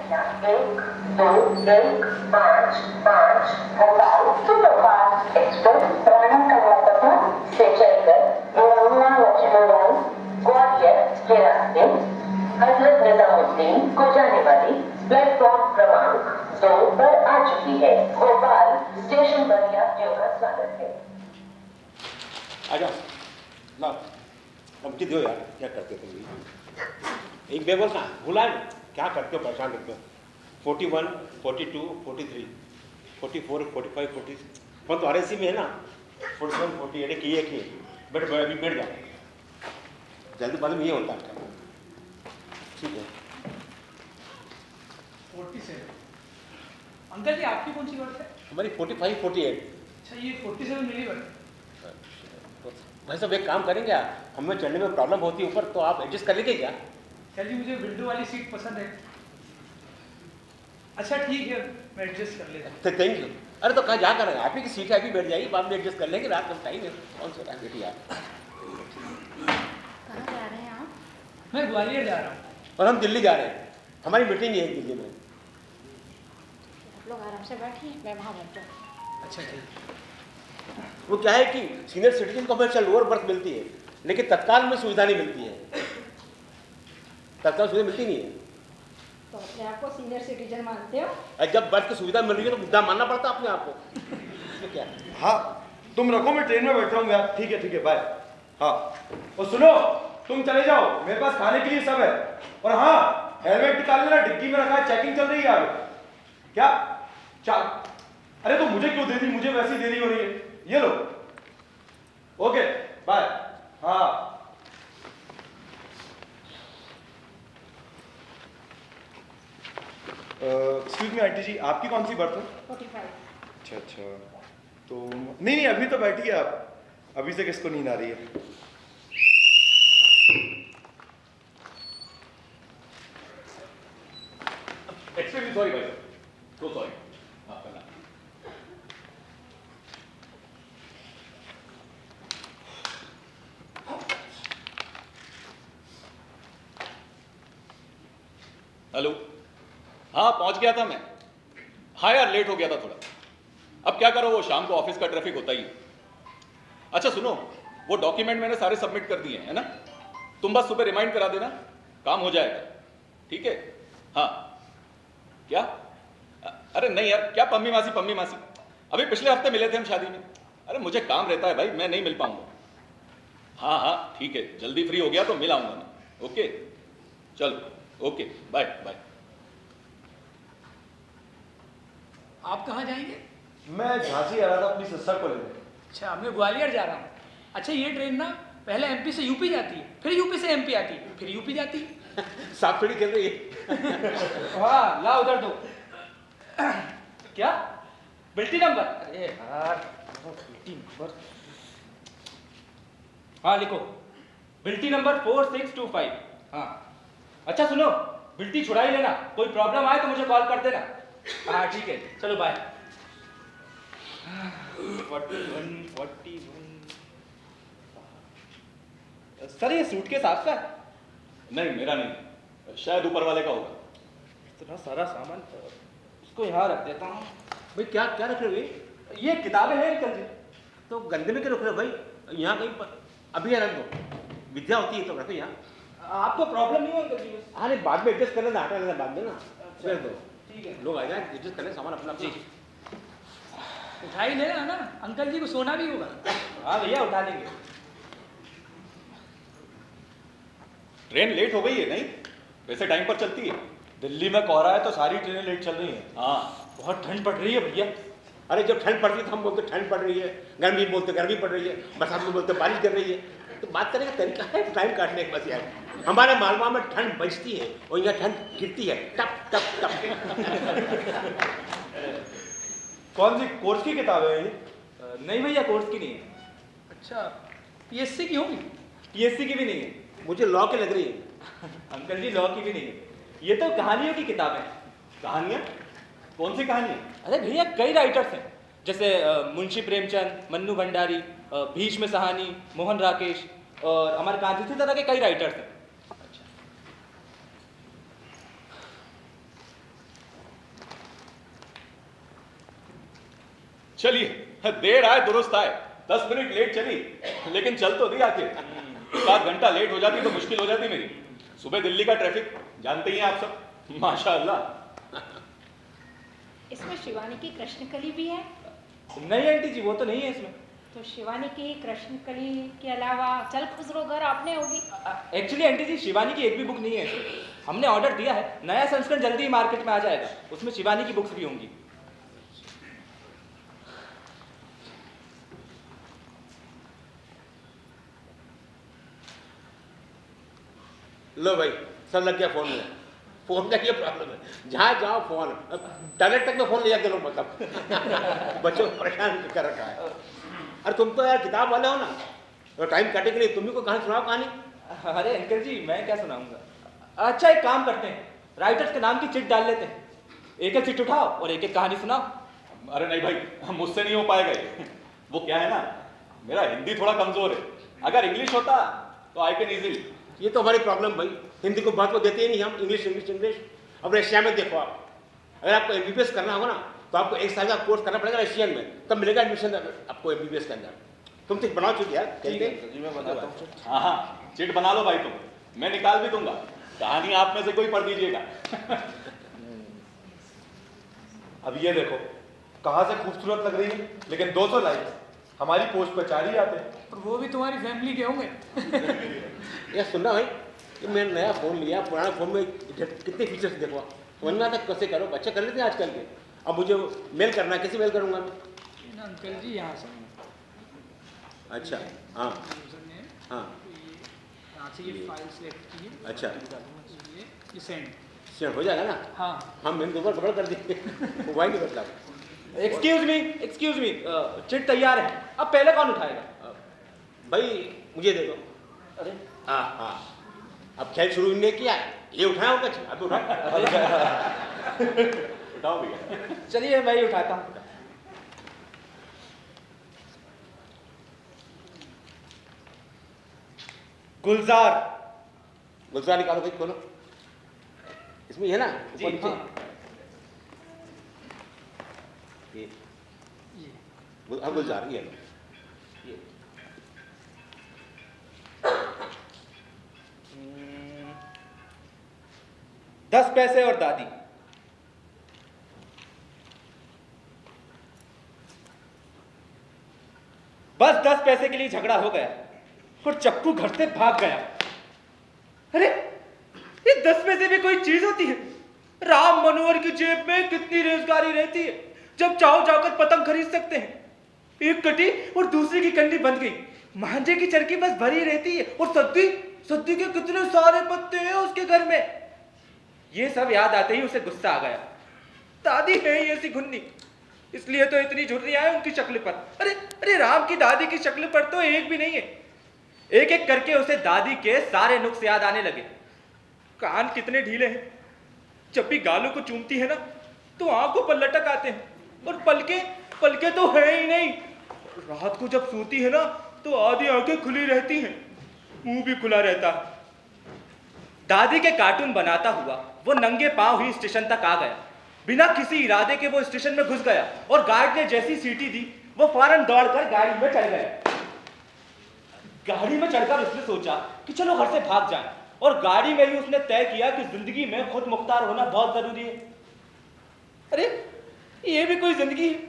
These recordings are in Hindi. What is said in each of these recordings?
संख्या 1-2-1-5-5 भोपाल सुपरफास्ट एक्सप्रेस राणा कन्याकुमारी से चलकर बरौनी लक्ष्मीबाई ग्वालियर के रास्ते हजरत निजामुद्दीन को जाने वाली प्लेटफॉर्म क्रमांक 2 पर आ चुकी है। भोपाल स्टेशन पर यात्रियों का स्वागत है। आ जाओ ला धमकी दो यार, क्या करते हो तुम? एक बेबल कहाँ भुला है? क्या करते हो, परेशान करते हो? 41, 42, 43, 44, 45, 40 तो RAC में है ना। 47, 48 की एक ही बैठ अभी बैठ जाओ, जल्दी बाद में ये होता है। ठीक है 47। अंकल जी आपकी कौन सी बर्थ है? हमारी 45, 48। अच्छा ये 47 मेरी बर्थ है। भाई साहब एक काम करेंगे आप, हमें चढ़ने में प्रॉब्लम होती है ऊपर, तो आप एडजस्ट कर लेंगे क्या? जी मुझे विंडो वाली सीट पसंद है। अच्छा ठीक है मैं एडजस्ट कर लेता हूँ। तो थैंक यू। अरे तो कहाँ जा कर आप ही की सीट है, अभी बैठ जाइए, बाद में एडजस्ट कर लेंगे, रात में टाइम है। कौन सा टाइम बेटी आप? कहाँ जा रहे हैं आप? मैं ग्वालियर जा रहा हूँ। और हम दिल्ली जा रहे हैं, हमारी मीटिंग है दिल्ली में। आप लोग आराम से बैठिए, मैं वहाँ बैठ जाऊँ। अच्छा ठीक। वो क्या है कि सीनियर सिटीजन को हमेशा लोअर बर्थ मिलती है, लेकिन तत्काल में सुविधा नहीं मिलती है। तत्काल सुविधा मिलती नहीं है। तो अपने आप को सीनियर सिटीजन मानते हो? और जब बर्थ की सुविधा मिल रही है तो मुद्दा मानना पड़ता अपने आप को। इसमें क्या है? हाँ तुम रखो, मैं ट्रेन में बैठा हूँ यार। ठीक है बाय। हाँ और सुनो, तुम चले जाओ, मेरे पास खाने के लिए सब है। और हाँ हेलमेट निकाल लेना, डिग्गी में रखा है, चेकिंग चल रही है आगे। क्या अरे तो मुझे क्यों दे दी? मुझे वैसी देरी हो रही है, ये लो। Okay bye. हाँ एक्सक्यूज मी आंटी जी, आपकी कौन सी बर्थ है? 45। अच्छा तो नहीं अभी तो बैठिए आप, अभी से किसको नींद आ रही है? एक्सट्रीमली सॉरी भाई, सो सॉरी। आपका नाम? हेलो, हाँ पहुंच गया था मैं। हाँ यार लेट हो गया था थोड़ा। अब क्या करो, वो शाम को ऑफिस का ट्रैफिक होता ही है। अच्छा सुनो, वो डॉक्यूमेंट मैंने सारे सबमिट कर दिए हैं, है ना? तुम बस सुबह रिमाइंड करा देना, काम हो जाएगा। ठीक है? हाँ क्या? अरे नहीं यार, क्या पम्मी मासी, अभी पिछले हफ्ते मिले थे हम शादी में। अरे मुझे काम रहता है भाई, मैं नहीं मिल पाऊंगा। हाँ ठीक है, जल्दी फ्री हो गया तो मिल आऊंगा मैं। ओके चलो, ओके बाय बाय। आप कहाँ जाएंगे? मैं झांसी आ रहा था अपनी सिस्टर को लेने। अच्छा मैं ग्वालियर जा रहा हूँ। अच्छा ये ट्रेन ना पहले MP से UP जाती है, फिर UP से MP आती है, फिर UP जाती है। साफ थोड़ी खेल रही है। हाँ ला उधर दो। क्या बिल्टी नंबर? अरे यार बिल्टी नंबर, हाँ लिखो बिल्टी नंबर 4625। हाँ अच्छा सुनो, बिल्टी छुड़ा ही लेना, कोई प्रॉब्लम आए तो मुझे कॉल कर देना। हाँ ठीक है चलो बाय। 41 सर ये सूटकेस आपका है? नहीं मेरा नहीं, शायद ऊपर वाले का होगा। इतना सारा सामान उसको यहाँ रख देता हूँ। भाई क्या क्या रख रहे हो ये? ये किताबें हैं अंकल जी। तो गंदे में क्यों रख रहे हो भाई? यहाँ कहीं अभी रख दो, विद्या होती है तो रखो यहाँ। आपको प्रॉब्लम नहीं हो अंकल जी? अरे बाद में एडजस्ट कर लेना, हटा लेना बाद में ना। अच्छा। कर दो, ठीक है लोग आ जाए एडजस्ट कर लें सामान अपना अपना। उठा ही लेना ना, अंकल जी को सोना भी होगा। हाँ भैया उठा लेंगे। ट्रेन लेट हो गई है नहीं? वैसे टाइम पर चलती है। दिल्ली में कोहरा है तो सारी ट्रेनें लेट चल रही हैं। हाँ बहुत ठंड पड़ रही है भैया। अरे जब ठंड पड़ती है तो हम बोलते ठंड पड़ रही है, गर्मी बोलते गर्मी पड़ रही है, बरसात में बोलते बारिश कर रही है। तो बात करने का तरीका है टाइम काटने का बस यार। हमारे मालवा में ठंड बजती है और यहाँ ठंड गिरती है, टप टप टप। कौन सी कोर्स की किताबें हैं ये? नहीं भैया कोर्स की नहीं है। अच्छा PSC की होगी? PSC की भी नहीं है। मुझे लॉ की लग रही है। अंकल जी लॉ की भी नहीं है, ये तो कहानियों की किताबें हैं। कहानियाँ? कौन सी कहानियाँ? अरे भैया कई राइटर्स हैं, जैसे मुंशी प्रेमचंद, मन्नू भंडारी, भीष्म साहनी, मोहन राकेश और हमारे कांत, इसी तरह के कई राइटर्स हैं। चलिए, देर आए दुरुस्त आए। 10 मिनट लेट चली, लेकिन चल तो दी आखिर। एक आध घंटा लेट हो जाती तो मुश्किल हो जाती मेरी। सुबह दिल्ली का ट्रैफिक जानते ही हैं आप सब। माशाअल्लाह। इसमें शिवानी की कृष्णकली भी है। नहीं आंटी जी, वो तो नहीं है इसमें। तो शिवानी की कृष्णकली के अलावा चल खुसरो घर आपने होगी। एक्चुअली आंटी जी, शिवानी की एक भी बुक नहीं है इसमें। हमने ऑर्डर दिया है, नया संस्करण जल्दी ही मार्केट में आ जाएगा, उसमें शिवानी की बुक्स भी होंगी। लो भाई, सब लग गया फोन में। फोन का ये प्रॉब्लम है, जहाँ जाओ फोन। टॉयलेट तक में फोन ले जाते लोग, मतलब बच्चों को परेशान कर रखा है। अरे तुम तो यार किताब वाले हो ना, तो टाइम काटे के लिए तुम भी को कहानी सुनाओ कहानी। अरे अंकल जी, मैं क्या सुनाऊंगा। अच्छा, एक काम करते हैं, राइटर्स के नाम की चिट डाल लेते हैं, एक एक चिट उठाओ और एक एक कहानी सुनाओ। अरे नहीं भाई, मुझसे नहीं हो पाएगा ये। वो क्या है ना, मेरा हिंदी थोड़ा कमजोर है। अगर इंग्लिश होता तो आई कैन इजीली। ये तो हमारी प्रॉब्लम भाई, हिंदी को महत्व देते ही नहीं हम। English English English. अब रशिया में देखो आप, अगर आपको MBBS करना होगा ना, तो आपको 1 साल का कोर्स करना पड़ेगा रशियन में, तब मिलेगा एडमिशन आपको MBBS के अंदर। तुम तो बनाओ चुकी यार, कहते मैं बताता हूँ। हाँ हाँ, चिट बना लो भाई तुम, मैं निकाल भी दूंगा। कहानी आप में से कोई पढ़ दीजिएगा। अब ये देखो, कहाँ से खूबसूरत लग रही है, लेकिन 200 लाइक हमारी पोस्ट पर 4 ही आते हैं। और वो भी तुम्हारी फैमिली के होंगे। ये सुनना भाई, कि मैंने नया फ़ोन लिया, पुराने फ़ोन में कितने फीचर्स देखो, समझ में आता कैसे करो। बच्चे कर लेते हैं आजकल के। अब मुझे मेल करना है, कैसे मेल करूँगा मैं? अंकल जी यहाँ से अच्छा, हाँ हाँ, यहाँ से ये फाइल सेलेक्ट कीजिए। अच्छा, ये सेंड सेंड हो जाएगा ना? हाँ। हम मैंने दोबारा खबर कर दी, मोबाइल नहीं बदला। एक्सक्यूज मी, चिट तैयार है, अब पहले कौन उठाएगा? भाई मुझे दे दो। अरे हाँ हाँ, अब खेल शुरू नहीं किया, ये उठाया होगा, अब उठा। उठाओ भैया। चलिए मैं ही उठाता हूँ। गुलजार। गुलजार निकालो भाई, खोलो। इसमें है ना जी, ऊपर नीचे? हाँ। ये हाँ, गुलजार ये लो। ये 10 पैसे और दादी। बस 10 पैसे के लिए झगड़ा हो गया और चप्पू घर से भाग गया। अरे ये 10 पैसे भी कोई चीज होती है? राम मनोहर की जेब में कितनी रोजगारी रहती है, जब चाहो जाकर पतंग खरीद सकते हैं। एक कटी और दूसरी की कंडी बंद गई, मांझे की चरखी बस भरी रहती है, और सद्दी के कितने सारे पत्ते हैं उसके घर में। ये सब याद आते ही उसे गुस्सा आ गया। दादी है ही ऐसी घुन्नी, इसलिए तो इतनी झुर्रियां हैं उनकी शक्ल पर। अरे अरे राम की दादी की शक्ल पर तो एक भी नहीं है। एक एक करके उसे दादी के सारे नुक्स याद आने लगे। कान कितने ढीले हैं, जब भी गालों को चूमती है ना तो आंखों पर लटक आते हैं, और पलके तो है ही नहीं। रात को जब सोती है ना तो आधी आंखें खुली रहती हैं, मुंह भी खुला रहता है। दादी के कार्टून बनाता हुआ वो नंगे पांव ही स्टेशन तक आ गया। बिना किसी इरादे के वो स्टेशन में घुस गया, और गार्ड ने जैसी सीटी दी वो फौरन दौड़कर गाड़ी में चढ़ गया। गाड़ी में चढ़कर उसने सोचा कि चलो घर से भाग जाए, और गाड़ी में ही उसने तय किया कि जिंदगी में खुद मुख्तार होना बहुत जरूरी है। अरे ये भी कोई जिंदगी है,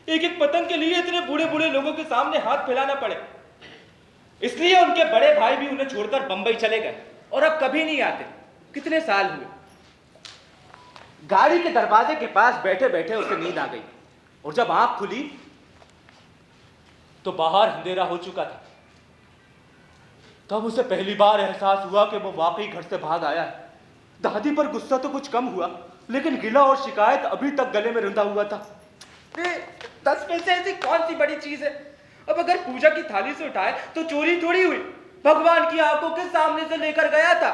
एक एक पतंग के लिए इतने बूढ़े बूढ़े लोगों के सामने हाथ फैलाना पड़े। इसलिए उनके बड़े भाई भी उन्हें छोड़कर बंबई चले गए, और अब कभी नहीं आते। कितने साल हुए। गाड़ी के दरवाजे के पास बैठे बैठे उसे नींद आ गई, और जब आंख खुली तो बाहर अंधेरा हो चुका था। तब उसे पहली बार एहसास हुआ कि वो वाकई घर से भाग आया है। दादी पर गुस्सा तो कुछ कम हुआ, लेकिन गिला और शिकायत अभी तक गले में रुंधा हुआ था। 10 पैसे ऐसी कौन सी बड़ी चीज है? अब अगर पूजा की थाली से उठाए तो चोरी थोड़ी हुई, भगवान की आंखों के सामने से लेकर गया था।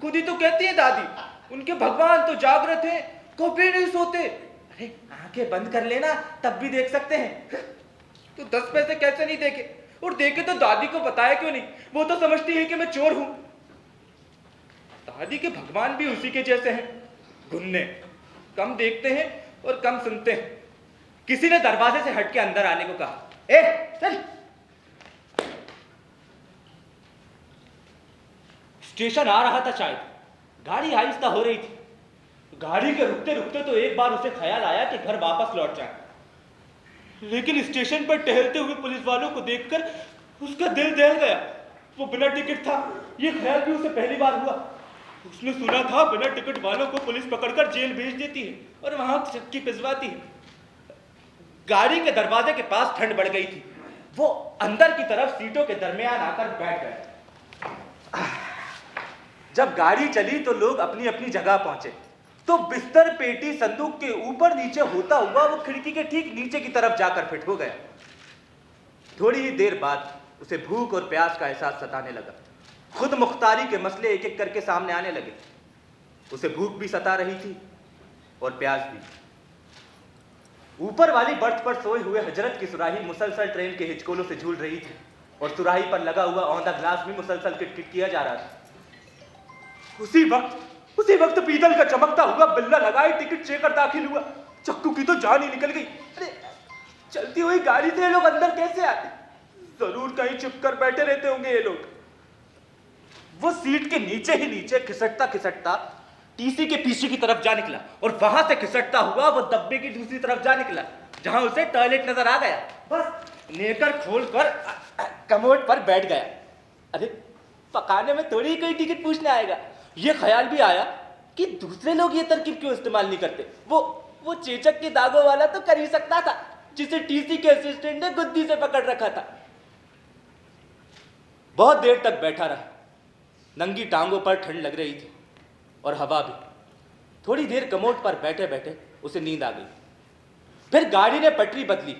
खुद ही तो कहती है दादी, उनके भगवान तो जागृत हैं, कभी नहीं सोते। अरे आंखें बंद कर लेना, तब भी देख सकते हैं। तो 10 पैसे कैसे नहीं देखे? और देखे तो दादी को बताया क्यों नहीं? वो तो समझती है कि मैं चोर हूं। दादी के भगवान भी उसी के जैसे हैं, गुन्ने, कम देखते हैं और कम सुनते हैं। किसी ने दरवाजे से हट के अंदर आने को कहा, ए चल। स्टेशन आ रहा था शायद, गाड़ी आहिस्ता हो रही थी। गाड़ी के रुकते रुकते तो एक बार उसे ख्याल आया कि घर वापस लौट जाए, लेकिन स्टेशन पर टहलते हुए पुलिस वालों को देखकर उसका दिल दहल गया। वो बिना टिकट था, ये ख्याल भी उसे पहली बार हुआ। उसने सुना था बिना टिकट वालों को पुलिस पकड़कर जेल भेज देती है और वहां चक्की पिसवाती है। गाड़ी के दरवाजे के पास ठंड बढ़ गई थी। वो अंदर की तरफ सीटों के दरमियान आकर बैठ गया। जब गाड़ी चली तो लोग अपनी अपनी जगह पहुंचे, तो बिस्तर पेटी संदूक के ऊपर नीचे होता हुआ वो खिड़की के ठीक नीचे की तरफ जाकर फिट हो गया। थोड़ी ही देर बाद उसे भूख और प्यास का एहसास सताने लगा। खुद मुख्तारी के मसले एक एक करके सामने आने लगे। उसे भूख भी सता रही थी और प्यास भी। ऊपर वाली बर्थ पर सोए हुए हजरत की सुराही मुसलसल ट्रेन के हिचकोलों से झूल रही थी और सुराही पर लगा हुआ औंधा ग्लास भी मुसलसल किटकिट किया जा रहा था। उसी वक्त पीतल का चमकता हुआ बिल्ला लगाए टिकट चेकर दाखिल हुआ। चक्कू की तो जान ही निकल गई। अरे चलती हुई गाड़ी से ये लोग अंदर कैसे आते? जरूर कहीं चुप कर बैठे रहते होंगे ये लोग। वो सीट के नीचे ही नीचे खिसकता खिसकता टीसी के पीछे की तरफ जा निकला और वहां से खिसकता हुआ वो डब्बे की दूसरी तरफ जा निकला जहां उसे टॉयलेट नजर आ गया। बस नेकर खोलकर कमोड पर बैठ गया। अरे पकाने में थोड़ी कोई टिकट पूछने आएगा। ये ख्याल भी आया कि दूसरे लोग ये तरकीब क्यों इस्तेमाल नहीं करते। वो चेचक के दागों वाला तो कर ही सकता था, जिसे टीसी के असिस्टेंट ने गुद्दी से पकड़ रखा था। बहुत देर तक बैठा रहा। नंगी टांगों पर ठंड लग रही थी और हवा भी। थोड़ी देर कमोड पर बैठे बैठे उसे नींद आ गई। फिर गाड़ी ने पटरी बदली।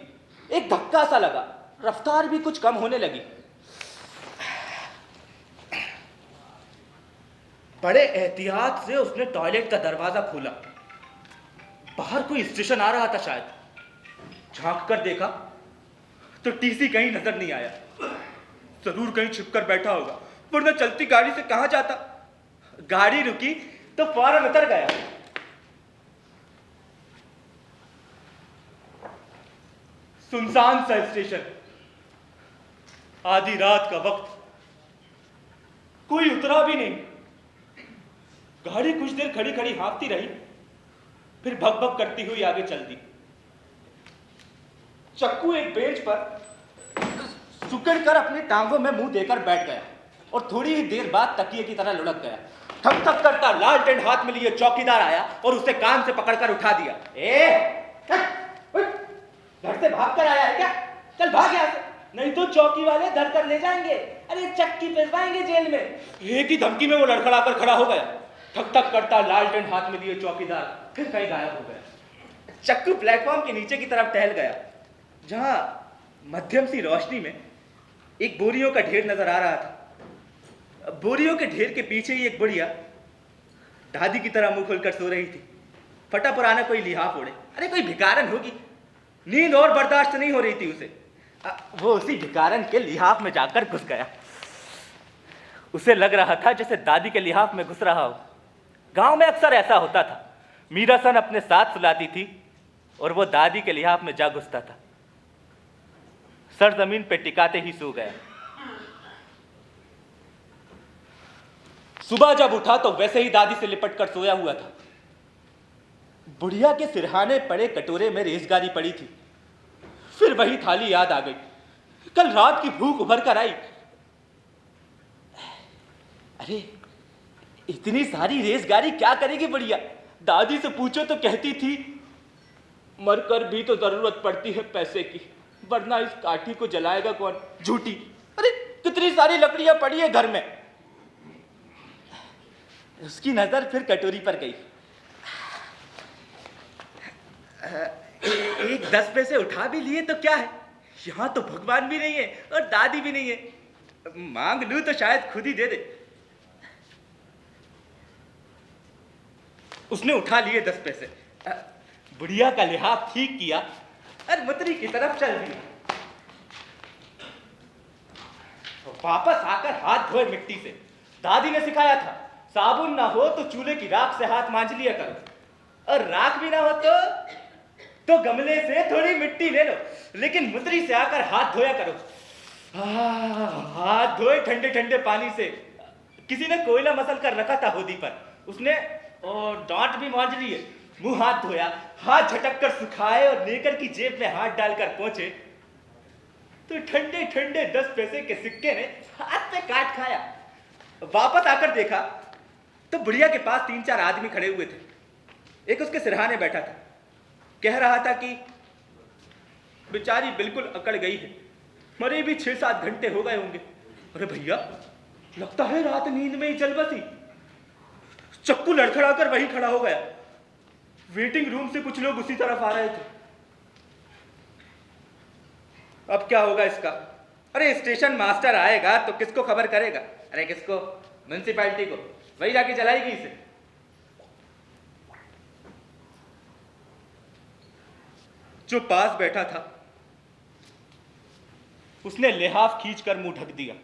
एक धक्का सा लगा, रफ्तार भी कुछ कम होने लगी। बड़े एहतियात से उसने टॉयलेट का दरवाजा खोला। बाहर कोई स्टेशन आ रहा था शायद। झांक कर देखा तो टीसी कहीं नजर नहीं आया। जरूर कहीं छिपकर बैठा होगा, वरना चलती गाड़ी से कहां जाता। गाड़ी रुकी तो फौरन उतर गया। सुनसान सा स्टेशन, आधी रात का वक्त, कोई उतरा भी नहीं। गाड़ी कुछ देर खड़ी खड़ी हाँफती रही, फिर भग भग करती हुई आगे चल दी। चक्कू एक बेंच पर सुकड़ कर अपनी टांगों में मुंह देकर बैठ गया और थोड़ी ही देर बाद तकिए की तरह लुढ़क गया। थक थक करता लालटेन हाथ में लिए चौकीदार आया और उसे कान से पकड़कर उठा दिया। घर से भाग कर आया है क्या? चल भाग यहाँ से, नहीं तो चौकी वाले धर कर ले जाएंगे। अरे चक्की पिसवाएंगे जेल में। एक ही धमकी में वो लड़खड़ा कर खड़ा हो गया। थक थक करता लालटेन हाथ में लिए चौकीदार फिर कहीं गायब हो गया। चक्कू प्लेटफॉर्म के नीचे की तरफ टहल गया, जहां मध्यम सी रोशनी में एक बोरियों का ढेर नजर आ रहा था। बोरियों के ढेर के पीछे ही एक बुढ़िया दादी की तरह मुंह खोलकर सो रही थी। फटा पुराना कोई लिहाफ ओढ़े। अरे कोई भिकारन होगी। नींद और बर्दाश्त नहीं हो रही थी उसे। वो उसी भिकारन के लिहाफ में जाकर घुस गया। उसे लग रहा था जैसे दादी के लिहाफ में घुस रहा हो। गांव में अक्सर ऐसा होता था। मीरा सन अपने साथ सुलाती थी और वो दादी के लिहाफ में जा घुसता था। सर जमीन पे टिकाते ही सो गया। सुबह जब उठा तो वैसे ही दादी से लिपट कर सोया हुआ था। बुढ़िया के सिरहाने पड़े कटोरे में रेजगारी पड़ी थी। फिर वही थाली याद आ गई। कल रात की भूख उभर कर आई। अरे इतनी सारी रेजगारी क्या करेगी बुढ़िया? दादी से पूछो तो कहती थी मरकर भी तो जरूरत पड़ती है पैसे की, वरना इस काठी को जलाएगा कौन? झूठी। अरे कितनी सारी लकड़ियां पड़ी है घर में। उसकी नजर फिर कटोरी पर गई। एक 10 पैसे उठा भी लिए तो क्या है, यहां तो भगवान भी नहीं है और दादी भी नहीं है। मांग लूं तो शायद खुद ही दे दे। उसने उठा लिए 10 पैसे। बुढ़िया का लिहाफ ठीक किया और मुतरी की तरफ चल दी। वापस आकर हाथ धोए मिट्टी से। दादी ने सिखाया था साबुन ना हो तो चूल्हे की राख से हाथ मांज लिया करो, और राख भी ना हो तो तो गमले से थोड़ी मिट्टी ले लो, लेकिन मुंदरी से आकर हाथ धोया करो। हाथ धोए ठंडे ठंडे पानी से। किसी ने कोयला मसल कर रखा था होदी पर, उसने डांट भी मांझ ली है। मुंह हाथ धोया, हाथ झटक कर सुखाए और नेकर की जेब में हाथ डालकर पहुंचे तो ठंडे ठंडे 10 पैसे के सिक्के ने हाथ पे काट खाया। वापस आकर देखा तो बुढ़िया के पास 3-4 आदमी खड़े हुए थे। एक उसके सिरहाने बैठा था, कह रहा था कि बेचारी बिल्कुल अकड़ गई है, मरे भी 6-7 घंटे हो गए होंगे। अरे भैया, लगता है रात नींद में ही चल बसी। चक्कू लड़खड़ाकर वहीं खड़ा हो गया। वेटिंग रूम से कुछ लोग उसी तरफ आ रहे थे। अब क्या होगा इसका? अरे स्टेशन मास्टर आएगा तो किसको खबर करेगा? अरे किसको? म्युनिसिपैलिटी को, वही जाके जलाएगी इसे। जो पास बैठा था उसने लिहाफ खींचकर मुंह ढक दिया।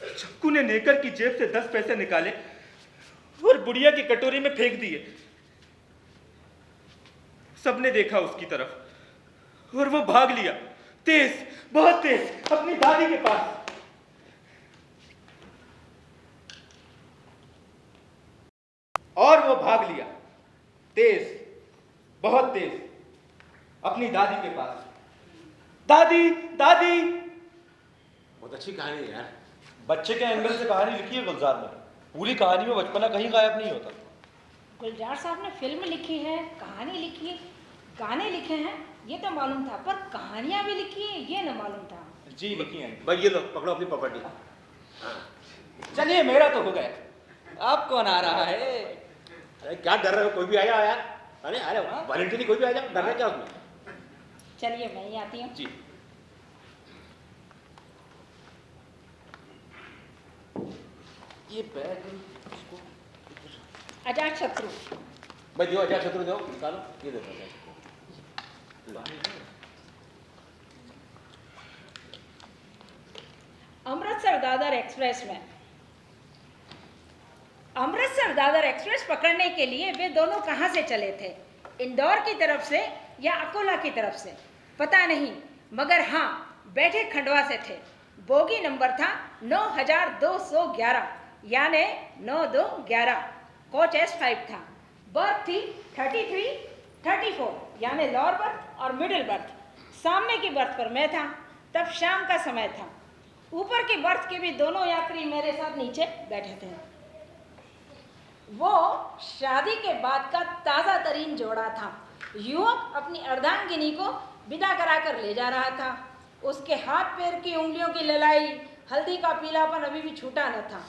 चक्कू ने नेकर की जेब से 10 पैसे निकाले और बुढ़िया की कटोरी में फेंक दिए। सबने देखा उसकी तरफ और वो भाग लिया, तेज, बहुत तेज, अपनी दादी के पास। और वो भाग लिया, तेज, बहुत तेज, अपनी दादी के पास। दादी, दादी। बहुत अच्छी कहानी है यार। बच्चे के एंगल से कहानी लिखी है गुलजार ने। पूरी कहानी में बचपना कहीं गायब नहीं होता। गुलजार साहब ने फिल्म लिखी है, कहानी लिखी है, गाने लिखे हैं, ये तो मालूम था, पर कहानियां भी लिखी है ये न मालूम था। जी लिखी है। भाई ये लो, पकड़ो अपनी प्रॉपर्टी। चलिए, मेरा तो हो गया। अब कौन आ रहा है? अरे क्या डर रहे हो? कोई भी आ जाओ यार। अरे अरे वॉलंटियरली कोई भी आ जाओ, डर रहे क्या उसमें? चलिए मैं ही आती हूँ। जी। ये बैग अजात शत्रु। भाई दो, अजात शत्रु दो, निकालो। ये देखो अमृतसर दादर एक्सप्रेस में अमृतसर दादर एक्सप्रेस पकड़ने के लिए वे दोनों कहाँ से चले थे? इंदौर की तरफ से या अकोला की तरफ से पता नहीं, मगर हाँ बैठे खंडवा से थे। बोगी नंबर था 9211 यानी 9211। कोच S5 था। बर्थ थी 33, 34 यानी लोअर बर्थ और मिडिल बर्थ। सामने की बर्थ पर मैं था। तब शाम का समय था। ऊपर की बर्थ के भी दोनों यात्री मेरे साथ नीचे बैठे थे। वो शादी के बाद का ताज़ा तरीन जोड़ा था। युवक अपनी अर्धांगिनी को विदा कराकर ले जा रहा था। उसके हाथ पैर की उंगलियों की ललाई, हल्दी का पीलापन अभी भी छूटा न था।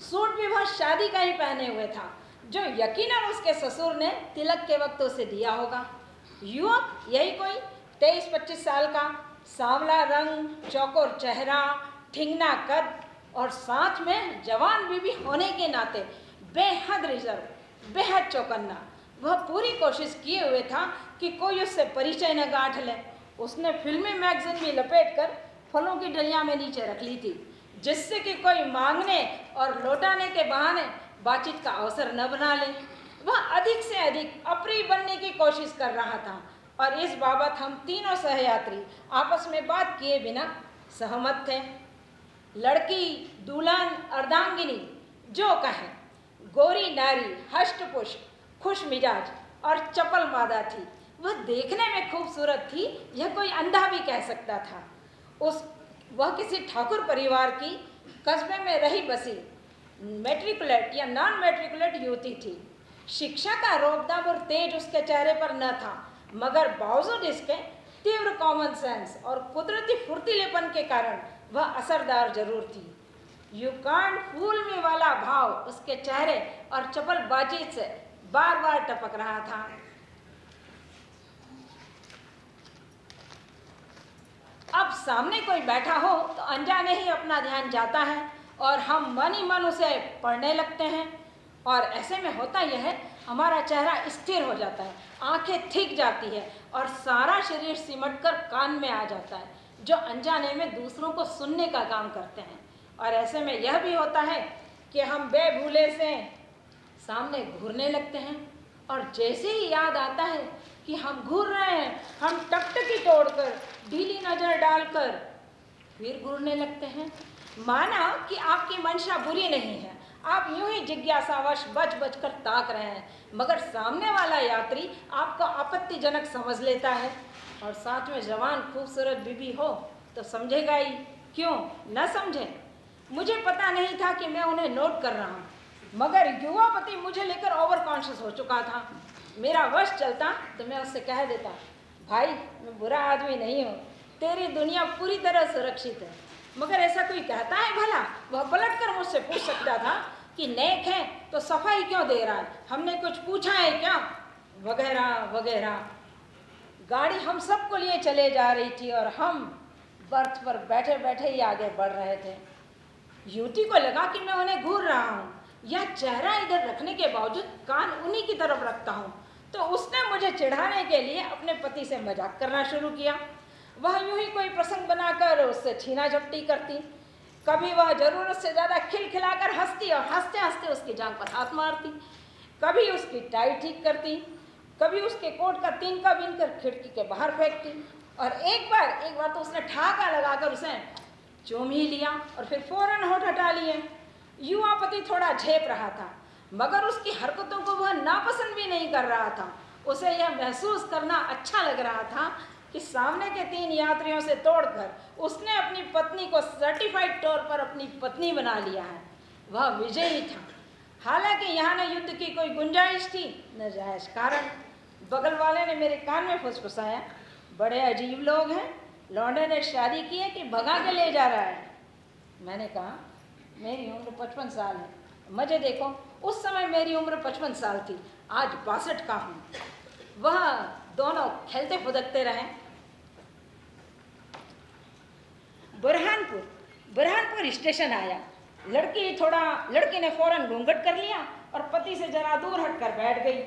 सूट भी वह शादी का ही पहने हुए था, जो यकीनन उसके ससुर ने तिलक के वक्त उसे दिया होगा। युवक यही कोई 23-25 साल का, सांवला रंग, चौकोर चेहरा, ठिंगना कद और साथ में जवान बीबी होने के नाते बेहद रिजर्व, बेहद चौकन्ना। वह पूरी कोशिश किए हुए था कि कोई उससे परिचय न गांठ ले। उसने फिल्मी मैगजीन भी लपेट कर फलों की डलियां में नीचे रख ली थी, जिससे कि कोई मांगने और लौटाने के बहाने बातचीत का अवसर न बना ले। वह अधिक से अधिक अप्रिय बनने की कोशिश कर रहा था और इस बाबत हम तीनों सहयात्री आपस में बात किए बिना सहमत थे। लड़की, दुल्हन, अर्धांगिनी जो कहें, गोरी नारी, हष्टपुष्ट, खुश मिजाज और चपल मादा थी। वह देखने में खूबसूरत थी, यह कोई अंधा भी कह सकता था। वह किसी ठाकुर परिवार की कस्बे में रही बसी मैट्रिकुलेट या नॉन मैट्रिकुलेट युवती थी। शिक्षा का रौब-दाब और तेज उसके चेहरे पर न था, मगर बावजूद इसके तीव्र कॉमन सेंस और कुदरती फुर्तीलेपन के कारण वह असरदार जरूर थी। यू कांट फूल मी वाला भाव उसके चेहरे और चपल बातचीत से बार बार टपक रहा था। अब सामने कोई बैठा हो तो अनजाने ही अपना ध्यान जाता है और हम मन ही मन उसे पढ़ने लगते हैं। और ऐसे में होता यह है, हमारा चेहरा स्थिर हो जाता है, आंखें थिक जाती है और सारा शरीर सिमटकर कान में आ जाता है, जो अनजाने में दूसरों को सुनने का काम करते हैं। और ऐसे में यह भी होता है कि हम बेभूले से सामने घूरने लगते हैं और जैसे ही याद आता है कि हम घूर रहे हैं, हम टकटकी तोड़कर, ढीली नजर डालकर फिर घूरने लगते हैं। माना कि आपकी मंशा बुरी नहीं है, आप यूं ही जिज्ञासावश बच बच कर ताक रहे हैं, मगर सामने वाला यात्री आपको आपत्तिजनक समझ लेता है और साथ में जवान खूबसूरत बीबी हो तो समझेगा ही, क्यों न समझे। मुझे पता नहीं था कि मैं उन्हें नोट कर रहा हूँ, मगर युवापति मुझे लेकर ओवर कॉन्शियस हो चुका था। मेरा वश चलता तो मैं उससे कह देता, भाई मैं बुरा आदमी नहीं हूँ, तेरी दुनिया पूरी तरह सुरक्षित है। मगर ऐसा कोई कहता है भला? वह पलट कर मुझसे पूछ सकता था कि नेक है तो सफाई क्यों दे रहा है, हमने कुछ पूछा है क्या, वगैरह वगैरह। गाड़ी हम सबको लिए चले जा रही थी और हम बर्थ पर बैठे बैठे ही आगे बढ़ रहे थे। युवती को लगा कि मैं उन्हें घूर रहा हूँ, यह चेहरा इधर रखने के बावजूद कान उन्हीं की तरफ रखता हूँ, तो उसने मुझे चिढ़ाने के लिए अपने पति से मजाक करना शुरू किया। वह यूं ही कोई प्रसंग बनाकर उससे छीना झपटी करती, कभी वह जरूरत से ज़्यादा खिलखिलाकर हंसती और हंसते हंसते उसकी जांघ पर हाथ मारती, कभी उसकी टाई ठीक करती, कभी उसके कोट का तिनका बीनकर खिड़की के बाहर फेंकती, और एक बार तो उसने ठहाका लगाकर उसे चूम ही लिया और फिर फौरन होठ हटा लिए। युवापति थोड़ा झेप रहा था, मगर उसकी हरकतों को वह नापसंद भी नहीं कर रहा था। उसे यह महसूस करना अच्छा लग रहा था कि सामने के 3 यात्रियों से तोड़कर उसने अपनी पत्नी को सर्टिफाइड तौर पर अपनी पत्नी बना लिया है। वह विजयी था। हालांकि यहाँ न युद्ध की कोई गुंजाइश थी न जायज कारण। बगल वाले ने मेरे कान में फुसफुसाया, बड़े अजीब लोग हैं, लौंडे ने शादी की है कि भगा के ले जा रहा है। मैंने कहा, मेरी उम्र 55 साल है, मुझे देखो, उस समय मेरी उम्र 55 साल थी, आज 62 का हूँ। वह दोनों खेलते फुदकते रहे। बुरहानपुर स्टेशन आया। लड़की ने फौरन घूंघट कर लिया और पति से जरा दूर हटकर बैठ गई।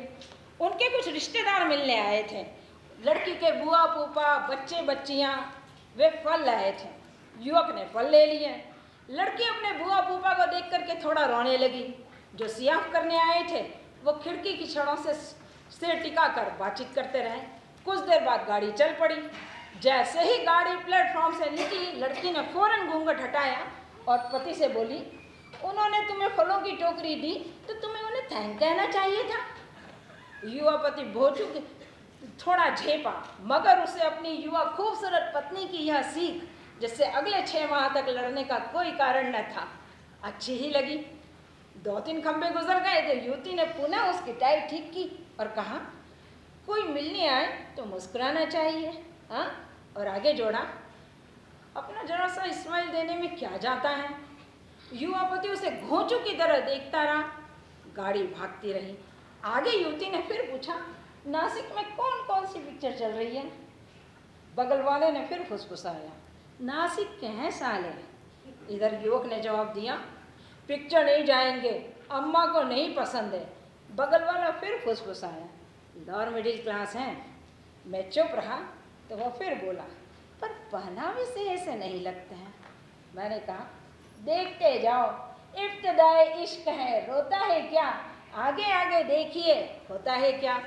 उनके कुछ रिश्तेदार मिलने आए थे। लड़की के बुआ फूफा, बच्चे बच्चियां, वे फल लाए थे। युवक ने फल ले लिए। लड़की अपने बुआ फूफा को देख करके थोड़ा रोने लगी। जो सियाफ करने आए थे वो खिड़की की छड़ों से सिर टिकाकर बातचीत करते रहे। कुछ देर बाद गाड़ी चल पड़ी। जैसे ही गाड़ी प्लेटफॉर्म से निकली, लड़की ने फौरन घूंघट हटाया और पति से बोली, उन्होंने तुम्हें फलों की टोकरी दी तो तुम्हें उन्हें थैंक कहना चाहिए था। युवापति भोचू थोड़ा झेपा, मगर उसे अपनी युवा खूबसूरत पत्नी की यह सीख, जिससे अगले 6 माह तक लड़ने का कोई कारण न था, अच्छी ही लगी। 2-3 खंबे गुजर गए तो युवती ने पुनः उसकी टाई ठीक की और कहा, कोई मिलने आए तो मुस्कुराना चाहिए, हाँ? और आगे जोड़ा, अपना जरा सा स्माइल देने में क्या जाता है। युवापति उसे घोंचू की तरह देखता रहा। गाड़ी भागती रही। आगे युवती ने फिर पूछा, नासिक में कौन कौन सी पिक्चर चल रही है? बगल वाले ने फिर फुसफुसाया, नासिक के हैं साले। इधर युवक ने जवाब दिया, पिक्चर नहीं जाएंगे, अम्मा को नहीं पसंद है। बगल वाला फिर फुसफुसाया, लोअर मिडिल क्लास हैं। मैं चुप रहा तो वह फिर बोला, पर पहनावे से ऐसे नहीं लगते हैं। मैंने कहा, देखते जाओ, इब्तिदाई इश्क है, रोता है क्या, आगे आगे देखिए होता है क्या।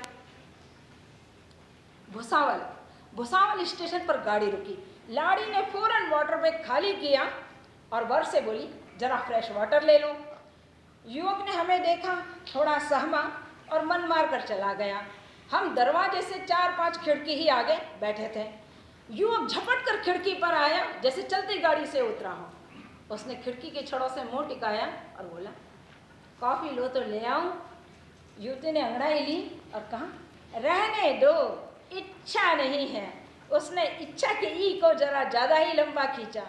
भुसावल स्टेशन पर गाड़ी रुकी। लाड़ी ने फौरन वाटर बैग खाली किया और वर से बोली, जरा फ्रेश वाटर ले लो। युवक ने हमें देखा, थोड़ा सहमा और मन मार कर चला गया। हम दरवाजे से 4-5 खिड़की ही आगे बैठे थे। युवक झपट कर खिड़की पर आया, जैसे चलती गाड़ी से उतरा हो। उसने खिड़की के छड़ों से मुंह टिकाया और बोला, कॉफी लो तो ले आऊं? युवती ने अंगड़ाई ली और कहा, रहने दो, इच्छा नहीं है। उसने इच्छा के ई को जरा ज़्यादा ही लंबा खींचा।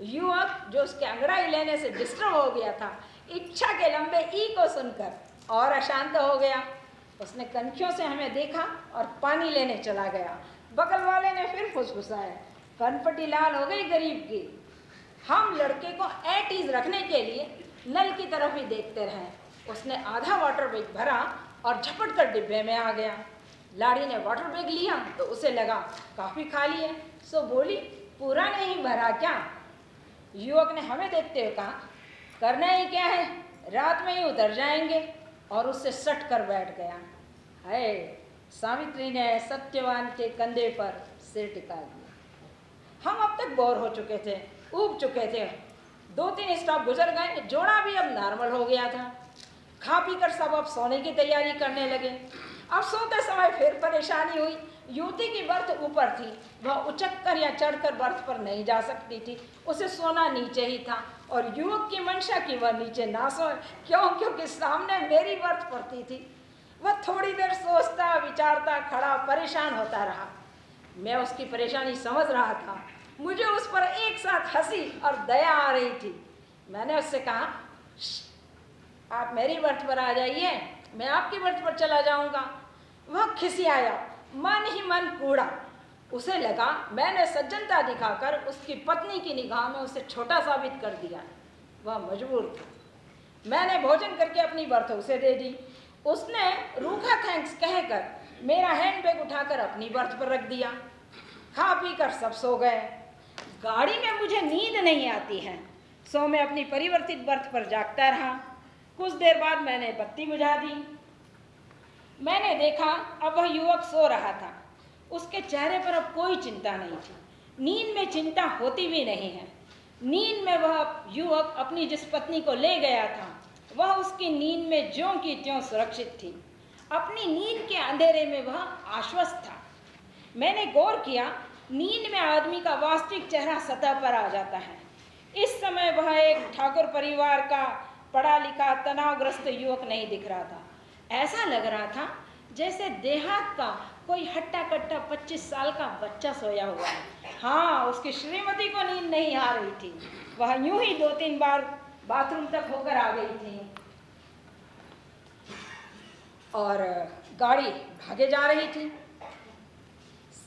युवक, जो उसके अंगड़ाई लेने से डिस्टर्ब हो गया था, इच्छा के लंबे ई को सुनकर और अशांत हो गया। उसने कनखियों से हमें देखा और पानी लेने चला गया। बगल वाले ने फिर फुसफुसाया, कनपटी लाल हो गई गरीब की। हम लड़के को एटीज रखने के लिए नल की तरफ ही देखते रहे। उसने आधा वाटर बैग भरा और झपट कर डिब्बे में आ गया। लाड़ी ने वाटर बैग लिया तो उसे लगा काफ़ी खाली है, सो बोली, पूरा नहीं भरा क्या? युवक ने हमें देखते हुए कहा, करना ही क्या है, रात में ही उतर जाएंगे, और उससे सट कर बैठ गया। है। सावित्री ने सत्यवान के कंधे पर सिर टिका दिया। हम अब तक बोर हो चुके थे, ऊब चुके थे। 2-3 स्टॉप गुजर गए, जोड़ा भी अब नॉर्मल हो गया था। खा पी कर सब अब सोने की तैयारी करने लगे। अब सोते समय फिर परेशानी हुई। युवती की बर्थ ऊपर थी, वह उचक कर या चढ़कर बर्थ पर नहीं जा सकती थी, उसे सोना नीचे ही था। और युवक की मंशा की वह नीचे ना सोए, क्योंकि सामने मेरी बर्थ पड़ती थी। वह थोड़ी देर सोचता विचारता खड़ा परेशान होता रहा। मैं उसकी परेशानी समझ रहा था। मुझे उस पर एक साथ हंसी और दया आ रही थी। मैंने उससे कहा, आप मेरी बर्थ पर आ जाइए, मैं आपकी बर्थ पर चला जाऊंगा। वह खिसियाया, मन ही मन कूड़ा। उसे लगा मैंने सज्जनता दिखाकर उसकी पत्नी की निगाह में उसे छोटा साबित कर दिया। वह मजबूर था। मैंने भोजन करके अपनी बर्थ उसे दे दी। उसने रूखा थैंक्स कहकर मेरा हैंडबैग उठाकर अपनी बर्थ पर रख दिया। खा पी कर सब सो गए। गाड़ी में मुझे नींद नहीं आती है, सो मैं अपनी परिवर्तित बर्थ पर जागता रहा। कुछ देर बाद मैंने बत्ती बुझा दी। मैंने देखा अब वह युवक सो रहा था। उसके चेहरे पर अब कोई चिंता नहीं थी। नींद में चिंता होती भी नहीं है। नींद में वह युवक अपनी जिस पत्नी को ले गया था, वह उसकी नींद में ज्यों की त्यों सुरक्षित थी। अपनी नींद के अंधेरे में वह आश्वस्त था। मैंने गौर किया, नींद में आदमी का वास्तविक चेहरा सतह पर आ जाता है। इस समय वह एक ठाकुर परिवार का पढ़ा लिखा तनावग्रस्त युवक नहीं दिख रहा था। ऐसा लग रहा था जैसे देहात का कोई हट्टा कट्टा 25 साल का बच्चा सोया हुआ है। हाँ, उसकी श्रीमती को नींद नहीं आ रही थी। वह यूं ही 2-3 बार बाथरूम तक होकर आ गई थी और गाड़ी भागे जा रही थी।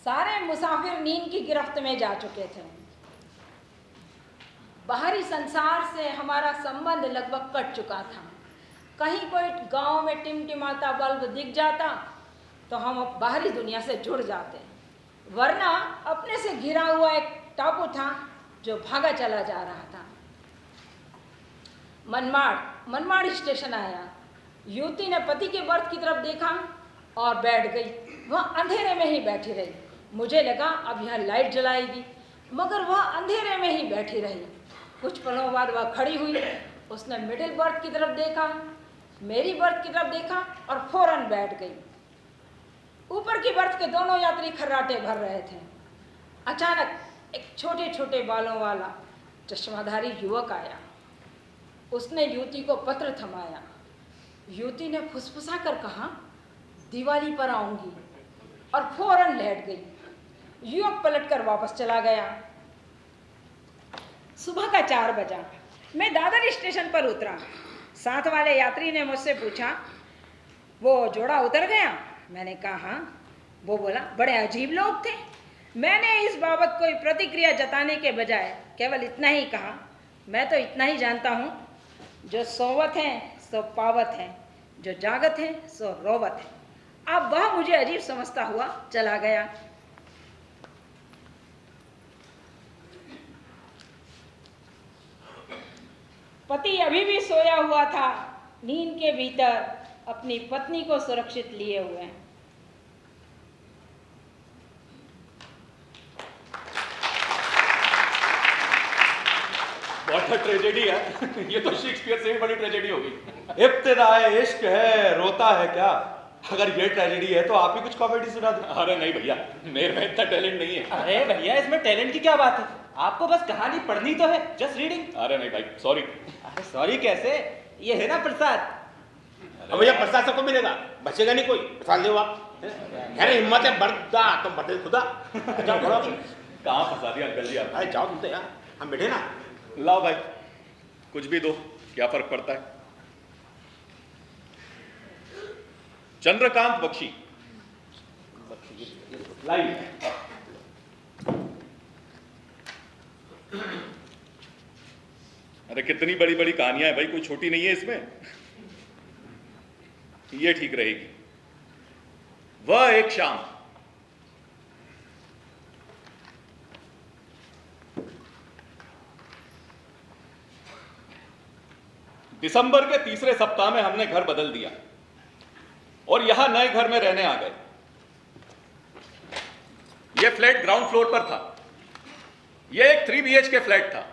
सारे मुसाफिर नींद की गिरफ्त में जा चुके थे। बाहरी संसार से हमारा संबंध लगभग कट चुका था। कहीं कोई गांव में टिमटिमाता बल्ब दिख जाता तो हम बाहरी दुनिया से जुड़ जाते, वरना अपने से घिरा हुआ एक टापू था जो भागा चला जा रहा था। मनमाड़ स्टेशन आया। युवती ने पति के बर्थ की तरफ देखा और बैठ गई। वह अंधेरे में ही बैठी रही। मुझे लगा अब यह लाइट जलाएगी, मगर वह अंधेरे में ही बैठी रही। कुछ पलों बाद वह खड़ी हुई। उसने मिडिल बर्थ की तरफ देखा, मेरी बर्थ की तरफ देखा और फौरन बैठ गई। ऊपर की बर्थ के दोनों यात्री खर्राटे भर रहे थे। अचानक एक छोटे छोटे बालों वाला चश्माधारी युवक आया। उसने युवती को पत्र थमाया। युवती ने फुसफुसा कर कहा, दिवाली पर आऊंगी, और फौरन लेट गई। युवक पलटकर वापस चला गया। सुबह का 4 बजा। मैं दादर स्टेशन पर उतरा। साथ वाले यात्री ने मुझसे पूछा, वो जोड़ा उतर गया? मैंने कहा हाँ। वो बोला, बड़े अजीब लोग थे। मैंने इस बाबत कोई प्रतिक्रिया जताने के बजाय केवल इतना ही कहा, मैं तो इतना ही जानता हूँ, जो सोवत हैं सो पावत हैं, जो जागत हैं सो रोवत हैं। अब वह मुझे अजीब समझता हुआ चला गया। पति अभी भी सोया हुआ था, नींद के भीतर अपनी पत्नी को सुरक्षित लिए हुए। व्हाट अ ट्रेजेडी है। ये तो शेक्सपियर से भी बड़ी ट्रेजेडी होगी। इब्तिदाए इश्क है, रोता है क्या? अगर ये ट्रेजेडी है तो आप ही कुछ कॉमेडी सुना दो। अरे नहीं भैया, मेरे में इतना टैलेंट नहीं है। अरे भैया, इसमें टैलेंट की क्या बात है? आपको बस कहानी पढ़नी तो है, जस्ट रीडिंग। अरे नहीं भाई, सॉरी। अरे सॉरी कैसे? ये है ना प्रसाद। अब भैया प्रसाद सबको मिलेगा, बचेगा नहीं कोई। प्रसाद ले आप। है हिम्मत है बर्दा, तुम बर्दे खुदा। जाओ खड़ो। कहाँ फंसा दिया अंकल जी आप? अरे जाओ तुम तो यार, हम बैठे ना। लाओ भाई, कुछ भी दो, क्या फर्क पड़ता है। चंद्रकांत बख्शी। लाइव। अरे कितनी बड़ी बड़ी कहानियां हैं भाई, कोई छोटी नहीं है इसमें। ये ठीक रहेगी। वह एक शाम। दिसंबर के तीसरे सप्ताह में हमने घर बदल दिया। और यहां नए घर में रहने आ गए। यह फ्लैट ग्राउंड फ्लोर पर था। यह एक 3 BHK फ्लैट था।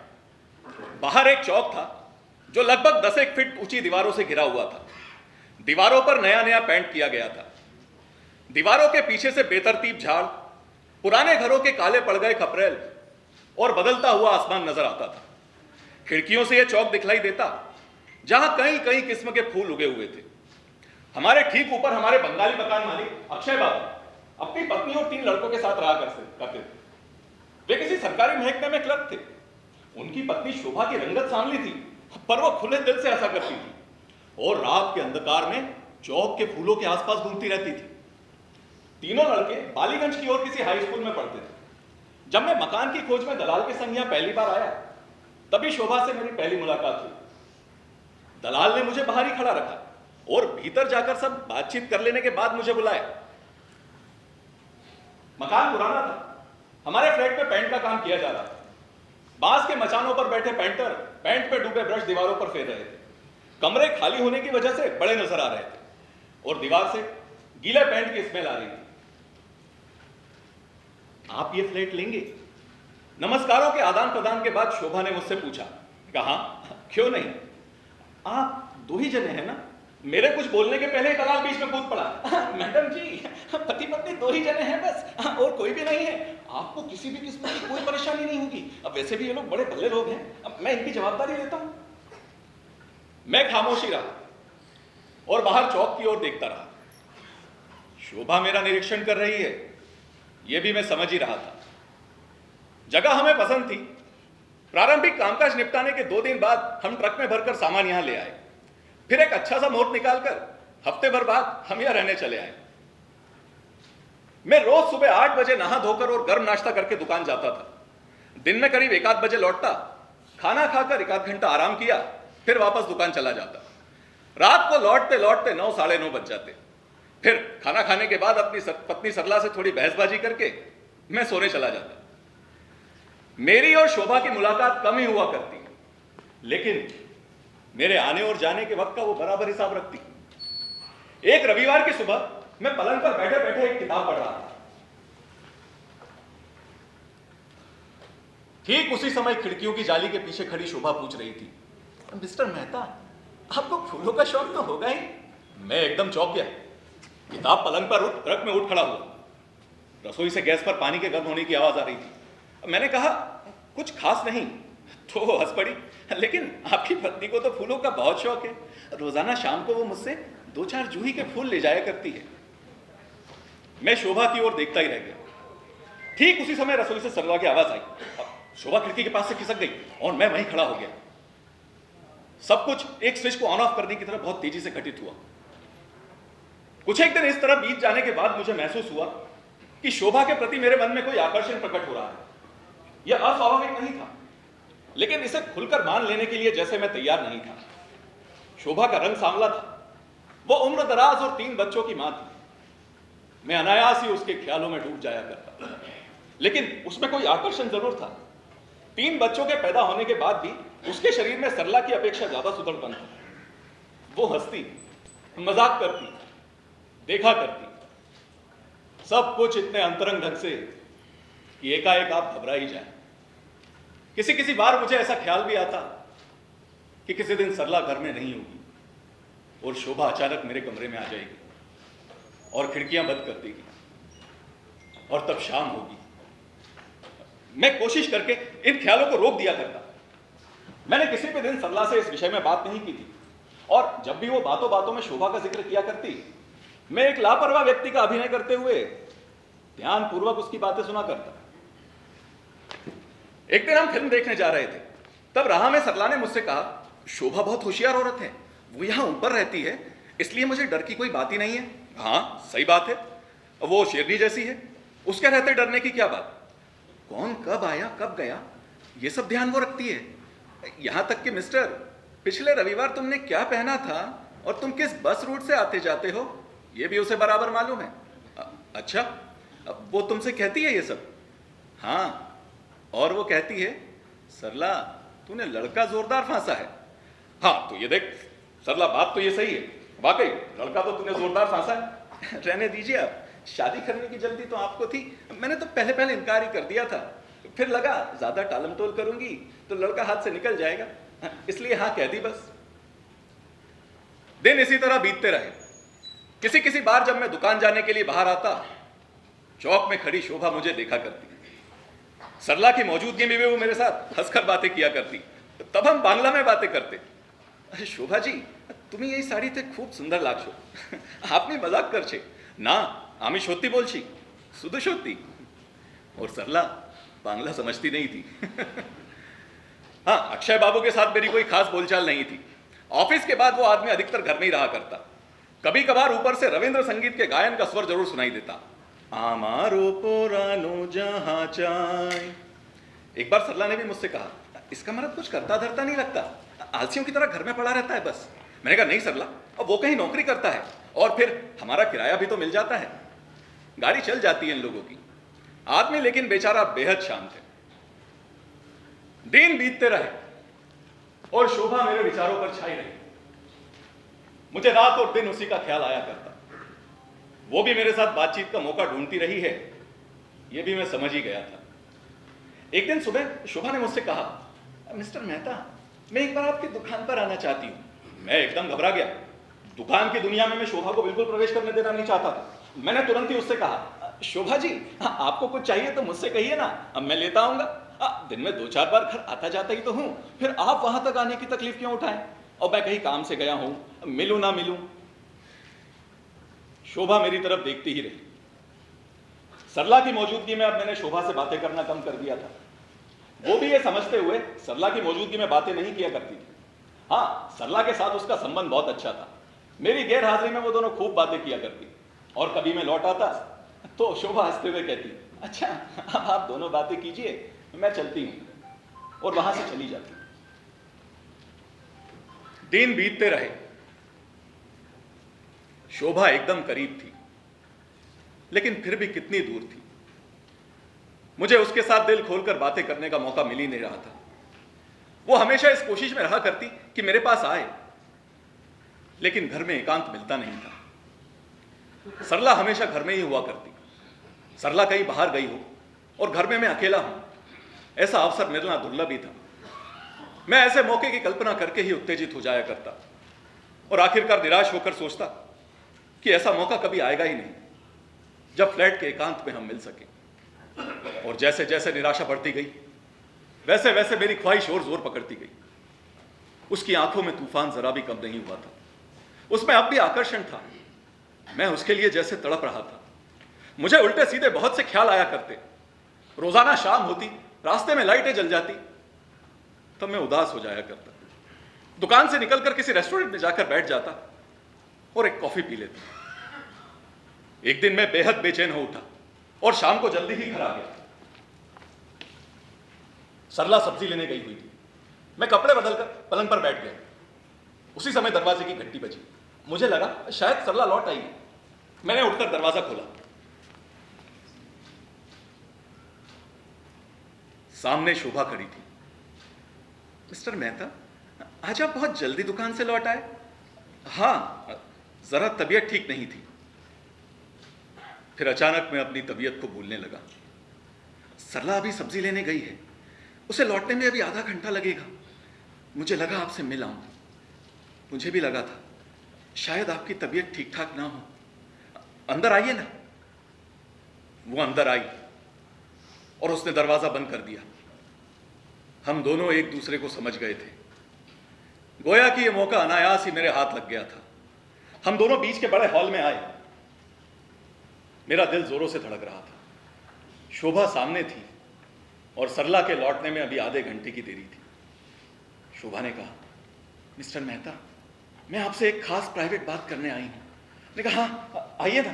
बाहर एक चौक था जो लगभग 10 फीट ऊंची दीवारों से घिरा हुआ था। दीवारों पर नया नया पेंट किया गया था। दीवारों के पीछे से बेतरतीब झाड़, पुराने घरों के काले पड़ गए खपरेल और बदलता हुआ आसमान नजर आता था। खिड़कियों से यह चौक दिखलाई देता जहां कई कई किस्म के फूल उगे हुए थे। हमारे ठीक ऊपर हमारे बंगाली मकान मालिक अक्षय बाबू अपनी पत्नी और 3 लड़कों के साथ रहा करते थे। वे किसी सरकारी महकमे में क्लर्क थे। उनकी पत्नी शोभा की रंगत सांवली थी, पर वो खुले दिल से हंसा करती थी और रात के अंधकार में चौक के फूलों के आसपास घूमती रहती थी। तीनों लड़के बालीगंज की ओर किसी हाई स्कूल में पढ़ते थे। जब मैं मकान की खोज में दलाल के संग यहां पहली बार आया, तभी शोभा से मेरी पहली मुलाकात हुई। दलाल ने मुझे बाहर ही खड़ा रखा और भीतर जाकर सब बातचीत कर लेने के बाद मुझे बुलाया। मकान पुराना था। हमारे फ्लैट पे पेंट का काम किया जा रहा था। बांस के मचानों पर बैठे पेंटर पेंट पे डूबे ब्रश दीवारों पर फेर रहे थे। कमरे खाली होने की वजह से बड़े नजर आ रहे थे और दीवार से गीले पेंट की स्मेल आ रही थी। आप ये फ्लैट लेंगे? नमस्कारों के आदान प्रदान के बाद शोभा ने मुझसे पूछा। कहा, क्यों नहीं? आप 2 ही जने हैं ना? मेरे कुछ बोलने के पहले दलाल बीच में कूद पड़ा। मैडम जी, पति पत्नी 2 ही जने हैं बस, और कोई भी नहीं है। आपको किसी भी किस्म की कोई परेशानी नहीं होगी। अब वैसे भी ये लोग बड़े भले लोग हैं, अब मैं इनकी जवाबदारी लेता हूं। मैं खामोशी रहा और बाहर चौक की ओर देखता रहा। शोभा मेरा निरीक्षण कर रही है, यह भी मैं समझ ही रहा था। जगह हमें पसंद थी। प्रारंभिक कामकाज निपटाने के 2 दिन बाद हम ट्रक में भरकर सामान यहां ले आए। फिर एक अच्छा सा मुहूर्त निकालकर हफ्ते भर बाद हम यहां रहने चले आए। मैं रोज सुबह 8 बजे नहा धोकर और गर्म नाश्ता करके दुकान जाता था। दिन में करीब 1 आध बजे लौटता, खाना खाकर 1 आध घंटा आराम किया, फिर वापस दुकान चला जाता। रात को लौटते लौटते 9 साढ़े 9 बज जाते। फिर खाना खाने के बाद अपनी पत्नी सरला से थोड़ी बहसबाजी करके मैं सोने चला जाता। मेरी और शोभा की मुलाकात कम ही हुआ करती, लेकिन मेरे आने और जाने के वक्त का वो बराबर हिसाब रखती। एक रविवार की सुबह मैं पलंग पर बैठे बैठे एक किताब पढ़ रहा था। ठीक उसी समय खिड़कियों की जाली के पीछे खड़ी शोभा पूछ रही थी, मिस्टर मेहता, आपको फूलों का शौक तो होगा ही? मैं एकदम चौंक गया। किताब पलंग पर ट्रक में उठ खड़ा हुआ। रसोई से गैस पर पानी के गर्म होने की आवाज आ रही थी। मैंने कहा, कुछ खास नहीं, तो वो हंस पड़ी। लेकिन आपकी पत्नी को तो फूलों का बहुत शौक है। रोजाना शाम को वो मुझसे 2-4 जूही के फूल ले जाया करती है। मैं शोभा की ओर देखता ही रह गया। ठीक उसी समय रसोई से सरला की आवाज आई। शोभा खिड़की के पास से खिसक गई और मैं वहीं खड़ा हो गया। सब कुछ एक स्विच को ऑन ऑफ करने की तरह बहुत तेजी से घटित हुआ। कुछ एक दिन इस तरह बीत जाने के बाद मुझे महसूस हुआ कि शोभा के प्रति मेरे मन में कोई आकर्षण प्रकट हो रहा है। यह अस्वाभाविक नहीं था, लेकिन इसे खुलकर मान लेने के लिए जैसे मैं तैयार नहीं था। शोभा का रंग सांवला था। वो उम्र दराज और 3 बच्चों की मां थी। मैं अनायास ही उसके ख्यालों में डूब जाया करता, लेकिन उसमें कोई आकर्षण जरूर था। 3 बच्चों के पैदा होने के बाद भी उसके शरीर में सरला की अपेक्षा ज्यादा सुदृढ़पन था। वो हंसती, मजाक करती, देखा करती, सब कुछ इतने अंतरंग ढंग से कि एकाएक आप घबरा ही जाए। किसी किसी बार मुझे ऐसा ख्याल भी आता कि किसी दिन सरला घर में नहीं होगी और शोभा अचानक मेरे कमरे में आ जाएगी और खिड़कियां बंद कर देगी और तब शाम होगी। मैं कोशिश करके इन ख्यालों को रोक दिया करता। मैंने किसी भी दिन सरला से इस विषय में बात नहीं की थी, और जब भी वो बातों बातों में शोभा का जिक्र किया करती, मैं एक लापरवाह व्यक्ति का अभिनय करते हुए ध्यानपूर्वक उसकी बातें सुना करता। एक दिन हम फिल्म देखने जा रहे थे, तब राह में सरला ने मुझसे कहा, शोभा बहुत होशियार औरत है, वो यहां ऊपर रहती है, इसलिए मुझे डर की कोई बात ही नहीं है। हाँ, सही बात है, वो शेरनी जैसी है, उसके रहते डरने की क्या बात? कौन कब आया कब गया ये सब ध्यान वो रखती है। यहां तक कि मिस्टर, पिछले रविवार तुमने क्या पहना था और तुम किस बस रूट से आते जाते हो, ये भी उसे बराबर मालूम है। अच्छा, अब वो तुमसे कहती है ये सब? हाँ, और वो कहती है, सरला तूने लड़का जोरदार फांसा है। हाँ, तो ये देख सरला, बात तो ये सही है, वाकई लड़का तो तूने जोरदार फांसा है। रहने दीजिए, आप शादी करने की जल्दी तो आपको थी। मैंने तो पहले पहले इनकार ही कर दिया था, फिर लगा ज्यादा टालमटोल करूंगी तो लड़का हाथ से निकल जाएगा, इसलिए हाँ कह दी बस। दिन इसी तरह बीतते रहे। किसी किसी बार जब मैं दुकान जाने के लिए बाहर आता, चौक में खड़ी शोभा मुझे देखा करती। सरला की मौजूदगी में भी वो मेरे साथ हंसकर बातें किया करती। तब हम बांग्ला में बातें करते। अरे शोभा जी, तुम्ही यही साडीते खूब सुंदर लागशो, आपने मजाक करछे ना, आमी सत्यि बोलছি, शुद्ध सत्यि। और सरला बांग्ला समझती नहीं थी। हाँ, अक्षय बाबू के साथ मेरी कोई खास बोलचाल नहीं थी। ऑफिस के बाद वो आदमी अधिकतर घर में ही रहा करता। कभी कभार ऊपर से रविंद्र संगीत के गायन का स्वर जरूर सुनाई देता। आमारो पोरानो जहाँ चाय। एक बार सरला ने भी मुझसे कहा, इसका मतलब कुछ करता धरता नहीं लगता, आलसियों की तरह घर में पड़ा रहता है बस। मैंने कहा नहीं सरला, अब वो कहीं नौकरी करता है और फिर हमारा किराया भी तो मिल जाता है, गाड़ी चल जाती है इन लोगों की। आदमी लेकिन बेचारा बेहद शांत है। दिन बीतते रहे और शोभा मेरे विचारों पर छाई रही। मुझे रात और दिन उसी का ख्याल आया करता। वो भी मेरे साथ बातचीत का मौका ढूंढती रही है, ये भी मैं समझ ही गया था। एक दिन सुबह शोभा ने मुझसे कहा, मिस्टर मेहता, मैं एक बार आपकी दुकान पर आना चाहती हूं। मैं एकदम घबरा गया। दुकान की दुनिया में मैं शोभा को बिल्कुल प्रवेश करने देना नहीं चाहता था। मैंने तुरंत ही उससे कहा, शोभा जी आपको कुछ चाहिए तो मुझसे कहिए ना, अब मैं लेता आऊंगा। दिन में 2-4 बार घर आता जाता ही तो हूं, फिर आप वहां तक आने की तकलीफ क्यों उठाएं? और मैं कहीं काम से गया हूं, मिलूं ना मिलूं। शोभा मेरी तरफ देखती ही रही। सरला की मौजूदगी में अब मैंने शोभा से बातें करना कम कर दिया था। वो भी ये समझते हुए सरला की मौजूदगी में बातें नहीं किया करती थी। हाँ, सरला के साथ उसका संबंध बहुत अच्छा था। मेरी गैर हाजिरी में वो दोनों खूब बातें किया करती। और कभी मैं लौट आता तो शोभा हंसते हुए कहती, अच्छा अब आप दोनों बातें कीजिए, मैं चलती हूं, और वहां से चली जाती। दिन बीतते रहे। शोभा एकदम करीब थी, लेकिन फिर भी कितनी दूर थी। मुझे उसके साथ दिल खोलकर बातें करने का मौका मिल ही नहीं रहा था। वो हमेशा इस कोशिश में रहा करती कि मेरे पास आए, लेकिन घर में एकांत मिलता नहीं था। सरला हमेशा घर में ही हुआ करती। सरला कहीं बाहर गई हो और घर में मैं अकेला हूं, ऐसा अवसर मिलना दुर्लभ ही था। मैं ऐसे मौके की कल्पना करके ही उत्तेजित हो जाया करता और आखिरकार निराश होकर सोचता कि ऐसा मौका कभी आएगा ही नहीं जब फ्लैट के एकांत में हम मिल सके। और जैसे जैसे निराशा बढ़ती गई, वैसे वैसे मेरी ख्वाहिश और जोर पकड़ती गई। उसकी आंखों में तूफान जरा भी कम नहीं हुआ था। उसमें अब भी आकर्षण था। मैं उसके लिए जैसे तड़प रहा था। मुझे उल्टे सीधे बहुत से ख्याल आया करते। रोजाना शाम होती, रास्ते में लाइटें जल जाती, तब मैं उदास हो जाया करता। दुकान से निकलकर किसी रेस्टोरेंट में जाकर बैठ जाता और एक कॉफी पी लेता। एक दिन मैं बेहद बेचैन हो उठा और शाम को जल्दी ही घर आ गया। सरला सब्जी लेने गई हुई थी। मैं कपड़े बदलकर पलंग पर बैठ गया। उसी समय दरवाजे की घंटी बजी। मुझे लगा शायद सरला लौट आई। मैंने उठकर दरवाजा खोला। सामने शोभा खड़ी थी। मिस्टर मेहता, आज आप बहुत जल्दी दुकान से लौट आए? हाँ, जरा तबीयत ठीक नहीं थी। फिर अचानक मैं अपनी तबीयत को भूलने लगा। सरला अभी सब्जी लेने गई है, उसे लौटने में अभी आधा घंटा लगेगा। मुझे लगा आपसे मिल आऊं। मुझे भी लगा था शायद आपकी तबीयत ठीक ठाक ना हो। अंदर आइए ना। वो अंदर आई और उसने दरवाजा बंद कर दिया। हम दोनों एक दूसरे को समझ गए थे। गोया कि यह मौका अनायास ही मेरे हाथ लग गया था। हम दोनों बीच के बड़े हॉल में आए। मेरा दिल जोरों से धड़क रहा था। शोभा सामने थी और सरला के लौटने में अभी आधे घंटे की देरी थी। शोभा ने कहा, मिस्टर मेहता, मैं आपसे एक खास प्राइवेट बात करने आई हूं। मैंने कहा, हाँ आइए ना,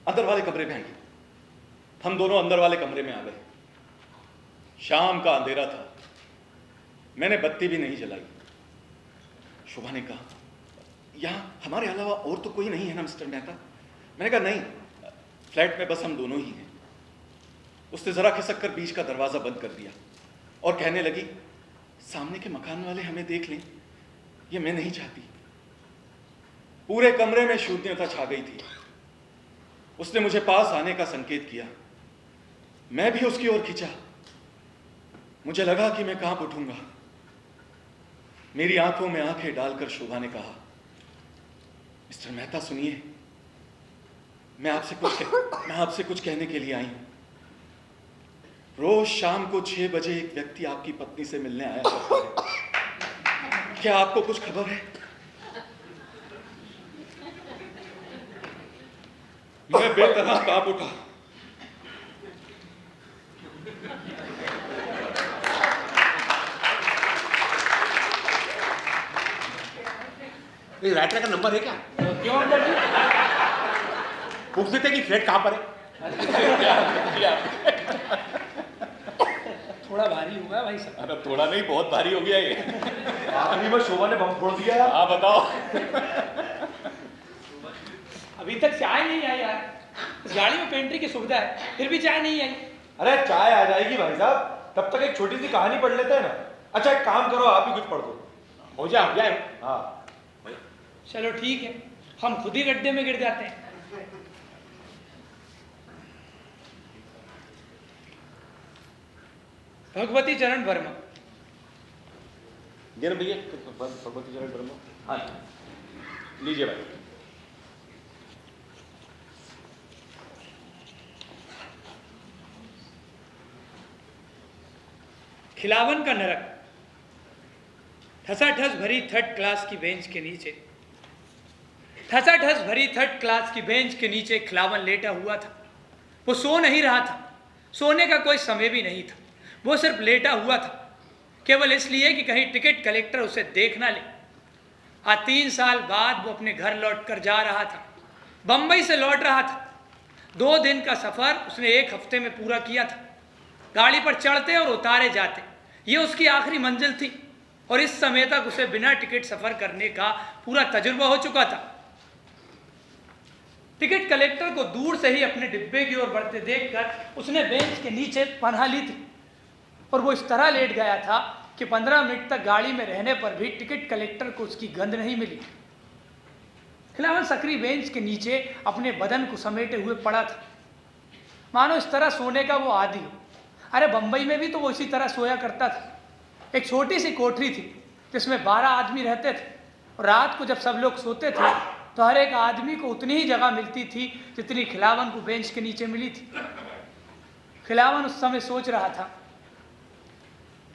अंदर वाले कमरे में आइए। हम दोनों अंदर वाले कमरे में आ गए। शाम का अंधेरा था। मैंने बत्ती भी नहीं जलाई। शोभा ने कहा, यहां हमारे अलावा और तो कोई नहीं है ना मिस्टर मेहता? मैंने कहा, नहीं, फ्लैट में बस हम दोनों ही हैं। उसने जरा खिसक कर बीच का दरवाजा बंद कर दिया और कहने लगी, सामने के मकान वाले हमें देख लें, ये मैं नहीं चाहती। पूरे कमरे में शून्यता छा गई थी। उसने मुझे पास आने का संकेत किया। मैं भी उसकी ओर खिंचा। मुझे लगा कि मैं कांप उठूंगा। मेरी आंखों में आंखें डालकर शोभा ने कहा, मिस्टर मेहता सुनिए, मैं आपसे कुछ कहने के लिए आई हूं। रोज शाम को 6 बजे एक व्यक्ति आपकी पत्नी से मिलने आया करता है। क्या आपको कुछ खबर है? मैं बेतरह कांप उठा। ये राइटर का नंबर है क्या? क्यों अंकल जी? पूछ देते कि फ्लैट कहाँ पर है। थोड़ा भारी हो गया भाई साहब। अरे थोड़ा नहीं, बहुत भारी हो गया ये। आखिरी में शोभा ने बम फोड़ दिया यार। हाँ बताओ। अभी तक चाय नहीं आई यार। इस गाड़ी में पेंट्री की सुविधा है, फिर भी चाय नहीं आई। अरे चाय आ जाएगी भाई साहब, तब तक एक छोटी सी कहानी पढ़ लेते हैं ना। अच्छा एक काम करो, आप ही कुछ पढ़ दो। हो जाए। हाँ चलो ठीक है, हम खुद ही गड्ढे में गिर जाते हैं। भगवती चरण वर्मा। देना भैया भगवती चरण वर्मा। हाँ लीजिए भाई। खिलावन का नरक। ठसाठस भरी 3rd क्लास की बेंच के नीचे, ठसाठस भरी 3rd क्लास की बेंच के नीचे खिलावन लेटा हुआ था। वो सो नहीं रहा था, सोने का कोई समय भी नहीं था। वो सिर्फ लेटा हुआ था, केवल इसलिए कि कहीं टिकट कलेक्टर उसे देख ना ले। आज 3 साल बाद वो अपने घर लौट कर जा रहा था। बंबई से लौट रहा था। 2 दिन का सफ़र उसने 1 हफ्ते में पूरा किया था। गाड़ी पर चढ़ते और उतारे जाते, ये उसकी आखिरी मंजिल थी। और इस समय तक उसे बिना टिकट सफ़र करने का पूरा तजुर्बा हो चुका था। टिकट कलेक्टर को दूर से ही अपने डिब्बे की ओर बढ़ते देखकर उसने बेंच के नीचे पनाह ली थी। और वो इस तरह लेट गया था कि 15 मिनट तक गाड़ी में रहने पर भी टिकट कलेक्टर को उसकी गंध नहीं मिली। खिलावन सकरी बेंच के नीचे अपने बदन को समेटे हुए पड़ा था, मानो इस तरह सोने का वो आदी हो। अरे बंबई में भी तो वो इसी तरह सोया करता था। एक छोटी सी कोठरी थी जिसमें 12 आदमी रहते थे। और रात को जब सब लोग सोते थे तो हर एक आदमी को उतनी ही जगह मिलती थी जितनी खिलावन को बेंच के नीचे मिली थी। खिलावन उस समय सोच रहा था,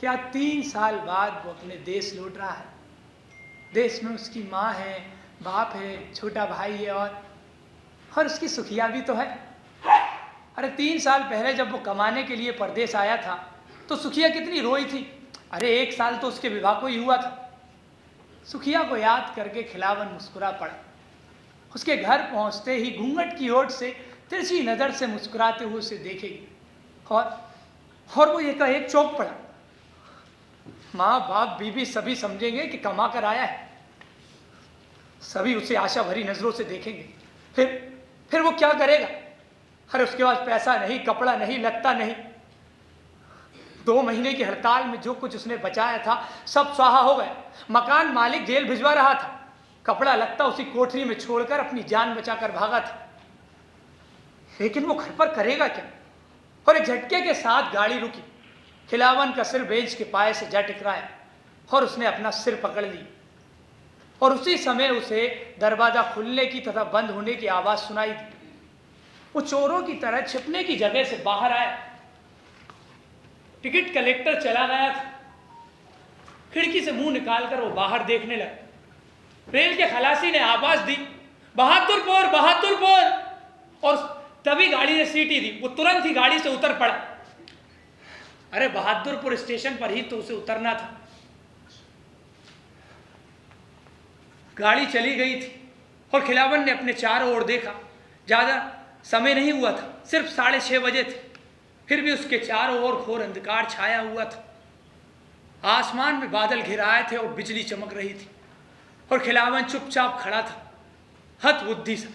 क्या 3 साल बाद वो अपने देश लौट रहा है। देश में उसकी माँ है, बाप है, छोटा भाई है और उसकी सुखिया भी तो है। अरे 3 साल पहले जब वो कमाने के लिए परदेश आया था तो सुखिया कितनी रोई थी। अरे 1 साल तो उसके विवाह को ही हुआ था। सुखिया को याद करके खिलावन मुस्कुरा पड़ा। उसके घर पहुंचते ही घूंघट की ओट से तिरछी नज़र से मुस्कुराते हुए उसे देखेगी और वो एक चौंक पड़ा। माँ बाप बीबी सभी समझेंगे कि कमा कर आया है। सभी उसे आशा भरी नजरों से देखेंगे। फिर वो क्या करेगा। अरे उसके पास पैसा नहीं, कपड़ा नहीं, लत्ता नहीं। 2 महीने की हड़ताल में जो कुछ उसने बचाया था सब स्वाहा हो गया। मकान मालिक जेल भिजवा रहा था, कपड़ा लत्ता उसी कोठरी में छोड़कर अपनी जान बचाकर भागा था। लेकिन वो घर पर करेगा क्या। और एक झटके के साथ गाड़ी रुकी। खिलावन का सिर बेंच के पाए से जा टकराया और उसने अपना सिर पकड़ ली। और उसी समय उसे दरवाजा खुलने की तथा बंद होने की आवाज सुनाई दी। वो चोरों की तरह छिपने की जगह से बाहर आया। टिकट कलेक्टर चला गया था। खिड़की से मुंह निकालकर वो बाहर देखने लगा। रेल के खलासी ने आवाज दी, बहादुरपुर बहादुरपुर। और तभी गाड़ी ने सीटी दी। वो तुरंत ही गाड़ी से उतर पड़ा। अरे बहादुरपुर स्टेशन पर ही तो उसे उतरना था। गाड़ी चली गई थी और खिलावन ने अपने चारों ओर देखा। ज्यादा समय नहीं हुआ था, सिर्फ 6:30 बजे थे। फिर भी उसके चारों ओर घोर अंधकार छाया हुआ था। आसमान में बादल घिर आए थे और बिजली चमक रही थी। और खिलावन चुपचाप खड़ा था, हतबुद्धि सा।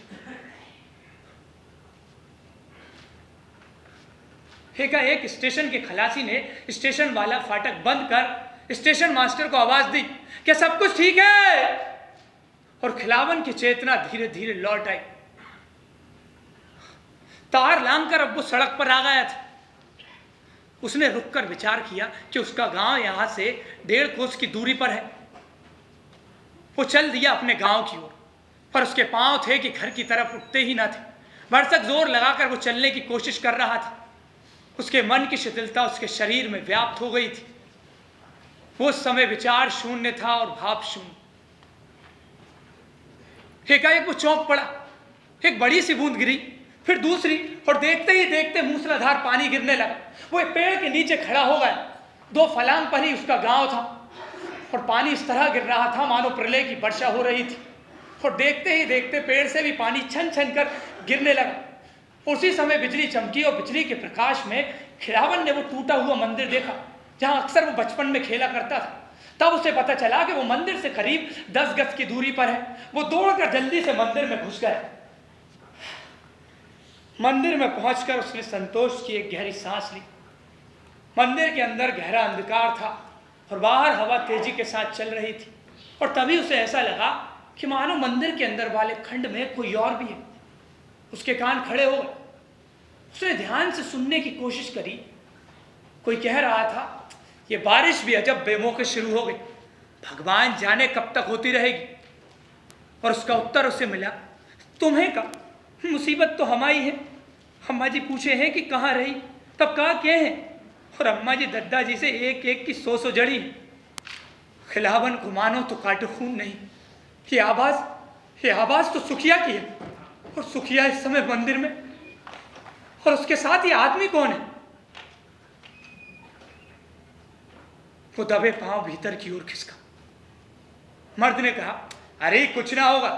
एक स्टेशन के खलासी ने स्टेशन वाला फाटक बंद कर स्टेशन मास्टर को आवाज दी, क्या सब कुछ ठीक है। और खिलावन की चेतना धीरे धीरे लौट आई। तार लांघकर अब वो सड़क पर आ गया था। उसने रुककर विचार किया कि उसका गांव यहां से 1.5 कोस की दूरी पर है। वो चल दिया अपने गांव की ओर, पर उसके पांव थे कि घर की तरफ उठते ही ना थे। भरसक जोर लगाकर वो चलने की कोशिश कर रहा था। उसके मन की शिथिलता उसके शरीर में व्याप्त हो गई थी। वो समय विचार शून्य था और भाव शून्य। एकाएक वो चौंक पड़ा। एक बड़ी सी बूंद गिरी, फिर दूसरी, और देखते ही देखते मूसलाधार पानी गिरने लगा। वो एक पेड़ के नीचे खड़ा हो गया। 2 फलांग पर ही उसका गांव था और पानी इस तरह गिर रहा था मानो प्रलय की वर्षा हो रही थी। और देखते ही देखते पेड़ से भी पानी छन छन कर गिरने लगा। उसी समय बिजली चमकी और बिजली के प्रकाश में खिलावन ने वो टूटा हुआ मंदिर देखा जहां अक्सर वो बचपन में खेला करता था। तब उसे पता चला कि वो मंदिर से करीब 10 गज की दूरी पर है। वो दौड़कर जल्दी से मंदिर में घुस गया। मंदिर में पहुंचकर उसने संतोष की एक गहरी सांस ली। मंदिर के अंदर गहरा अंधकार था और बाहर हवा तेजी के साथ चल रही थी। और तभी उसे ऐसा लगा कि मानो मंदिर के अंदर वाले खंड में कोई और भी है। उसके कान खड़े हो गए। उसने ध्यान से सुनने की कोशिश करी। कोई कह रहा था, ये बारिश भी अजब बेमौके शुरू हो गई, भगवान जाने कब तक होती रहेगी। और उसका उत्तर उसे मिला, तुम्हें का मुसीबत तो हमारी है। अम्मा जी पूछे हैं कि कहाँ रही, तब कहा क्या है। और अम्मा जी दद्दा जी से एक एक की 100 जड़ी है। खिलावन को मानो तो काटो खून नहीं। ये आवाज तो सुखिया की है। और सुखिया इस समय मंदिर में, और उसके साथ ये आदमी कौन है। वो दबे पांव भीतर की ओर खिसका। मर्द ने कहा, अरे कुछ ना होगा,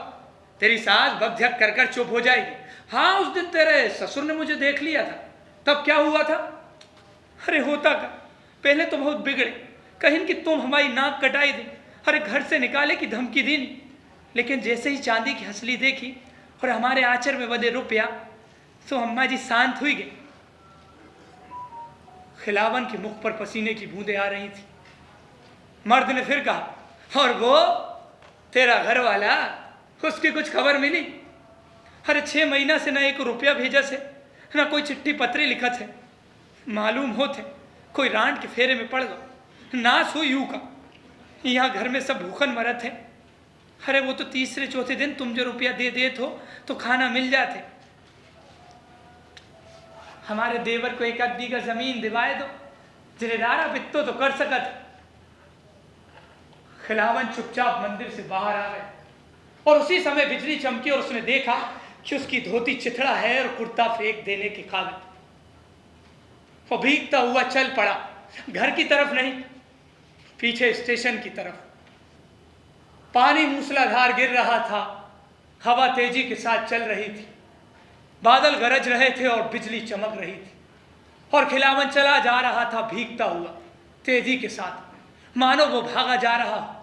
तेरी सास बकझक कर कर चुप हो जाएगी। हाँ, उस दिन तेरे ससुर ने मुझे देख लिया था, तब क्या हुआ था। अरे होता का, पहले तो बहुत बिगड़े, कहीं कि तुम हमारी नाक कटाई दे, अरे घर से निकाले की धमकी दी नहीं। लेकिन जैसे ही चांदी की हंसली देखी और हमारे आंचर में बदे रुपया, तो अम्मा जी शांत हुई गई। खिलावन के मुख पर पसीने की बूंदें आ रही थी। मर्द ने फिर कहा, और वो तेरा घर वाला, उसकी कुछ खबर मिली। अरे 6 महीना से ना 1 रुपया भेजा से, ना कोई चिट्ठी पत्री लिखत है। मालूम होते कोई रांड के फेरे में पड़ गया, नाश हो यूं का। यहाँ घर में सब भूखन मरत है। अरे वो तो तीसरे चौथे दिन तुम जो रुपया दे देते हो तो खाना मिल जाते। हमारे देवर को 1 बीघा जमीन दिवाए दो, जिरेदारा बित्तो तो कर सकत। खिलावन चुपचाप मंदिर से बाहर आ गए और उसी समय बिजली चमकी और उसने देखा कि उसकी धोती चिथड़ा है और कुर्ता फेंक देने के काबिल। वो भीगता हुआ चल पड़ा, घर की तरफ नहीं, पीछे स्टेशन की तरफ। पानी मूसलाधार गिर रहा था, हवा तेजी के साथ चल रही थी, बादल गरज रहे थे और बिजली चमक रही थी। और खिलावन चला जा रहा था भीगता हुआ तेजी के साथ, मानो वो भागा जा रहा हो।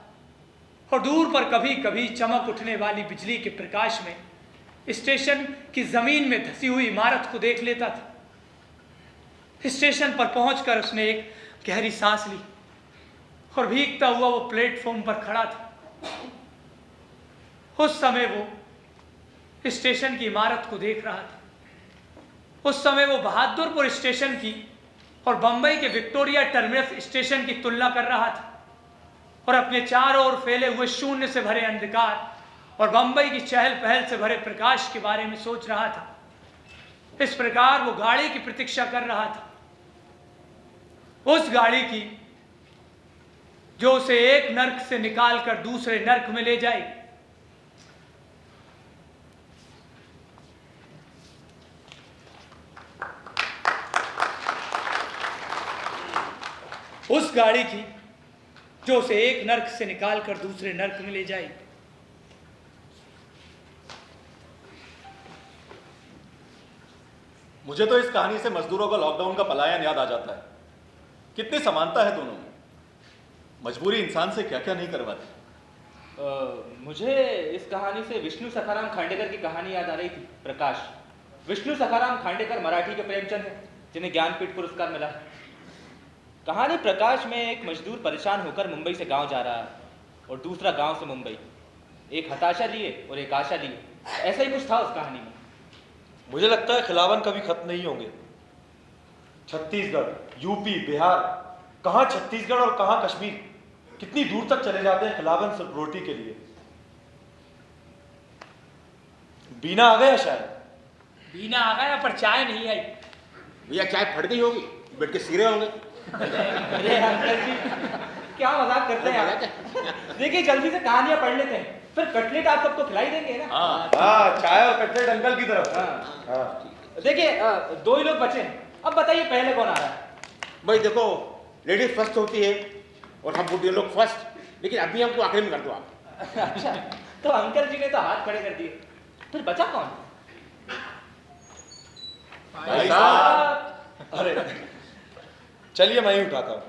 और दूर पर कभी कभी चमक उठने वाली बिजली के प्रकाश में स्टेशन की जमीन में धसी हुई इमारत को देख लेता था। स्टेशन पर पहुंचकर उसने एक गहरी सांस ली और भीगता हुआ वो प्लेटफॉर्म पर खड़ा था। उस समय वो स्टेशन की इमारत को देख रहा था। उस समय वो बहादुरपुर स्टेशन की और बंबई के विक्टोरिया टर्मिनस स्टेशन की तुलना कर रहा था और अपने चारों ओर फैले हुए शून्य से भरे अंधकार और बंबई की चहल पहल से भरे प्रकाश के बारे में सोच रहा था। इस प्रकार वो गाड़ी की प्रतीक्षा कर रहा था, उस गाड़ी की जो उसे एक नर्क से निकालकर दूसरे नर्क में ले जाएगी। उस गाड़ी की जो उसे एक नर्क से निकालकर दूसरे नर्क में ले जाएगी। मुझे तो इस कहानी से मजदूरों का लॉकडाउन का पलायन याद आ जाता है। कितनी समानता है दोनों में। मजबूरी इंसान से क्या क्या नहीं करवाती। मुझे इस कहानी से विष्णु सखाराम खांडेकर की कहानी याद आ रही थी। प्रकाश, विष्णु सखाराम खांडेकर मराठी के प्रेमचंद हैं जिन्हें ज्ञानपीठ पुरस्कार मिला है। कहानी प्रकाश में एक मजदूर परेशान होकर मुंबई से गांव जा रहा है और दूसरा गांव से मुंबई। एक हताशा लिए और एक आशा लिए, ऐसा ही कुछ था उस कहानी में। मुझे लगता है खिलावन कभी खत्म नहीं होंगे। छत्तीसगढ़, यूपी, बिहार, कहाँ छत्तीसगढ़ और कहाँ कश्मीर, कितनी दूर तक चले जाते हैं खिलावन सिर्फ रोटी के लिए। बीना आ गया शायद। बीना आ गया पर चाय नहीं आई। भैया चाय फट गई होगी, बैठ के सिरे होंगे। अरे अंकल जी क्या मजाक करते हैं आप। देखिए जल्दी से कहानियां पढ़ लेते हैं, फिर कटलेट आप सबको खिलाई देंगे ना। हाँ, चाय और कटलेट अंकल की तरफ से। हाँ। देखिए 2 ही लोग बचे हैं, अब बताइए पहले कौन आ रहा है। भाई देखो, लेडीज फर्स्ट होती है और हम बुढ़े लोग फर्स्ट, लेकिन अभी हमको आखिरी में कर दो आप। अच्छा, तो अंकल जी ने तो हाथ खड़े कर दिए, फिर बचा कौन? भाई साहब। अरे चलिए मैं ही उठाता हूँ।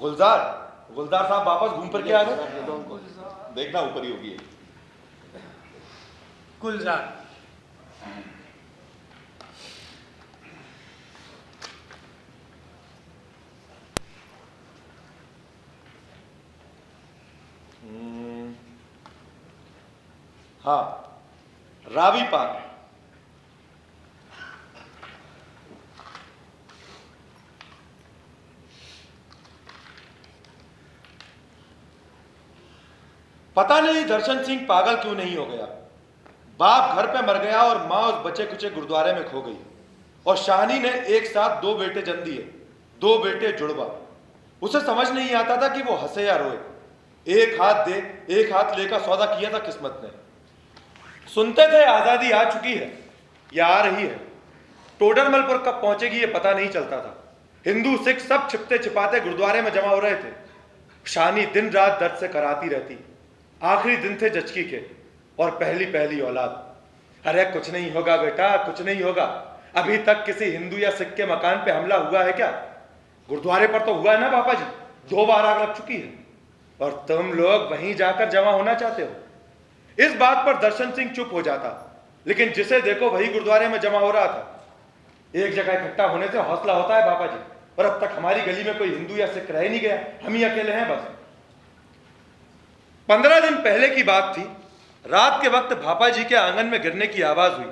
गुलजार साहब वापस घूम पर के आ गए। देखना ऊपर ही होगी। गुलजार। हाँ, रावी पार्क। पता नहीं दर्शन सिंह पागल क्यों नहीं हो गया। बाप घर पे मर गया और माँ उस बचे कुचे गुरुद्वारे में खो गई, और शाहनी ने एक साथ 2 बेटे जन्म दिए, 2 बेटे जुड़वा। उसे समझ नहीं आता था कि वो हंसे या रोए। एक हाथ दे एक हाथ लेकर सौदा किया था किस्मत ने। सुनते थे आजादी आ चुकी है या आ रही है, टोडरमलपुर कब पहुंचेगी ये पता नहीं चलता था। हिंदू सिख सब छिपते छिपाते गुरुद्वारे में जमा हो रहे थे। शानी दिन रात दर्द से कराती रहती। आखिरी दिन थे जचकी के और पहली औलाद। अरे कुछ नहीं होगा बेटा, कुछ नहीं होगा। अभी तक किसी हिंदू या सिख के मकान पे हमला हुआ है क्या? गुरुद्वारे पर तो हुआ है ना पापा जी, 2 बार आग लग चुकी है, और तुम लोग वहीं जाकर जमा होना चाहते हो। इस बात पर दर्शन सिंह चुप हो जाता, लेकिन जिसे देखो वही गुरुद्वारे में जमा हो रहा था। एक जगह इकट्ठा होने से हौसला होता है पापा जी, और अब तक हमारी गली में कोई हिंदू या सिख रह ही नहीं गया, हम ही अकेले हैं बस। 15 दिन पहले की बात थी। रात के वक्त भापा जी के आंगन में गिरने की आवाज हुई।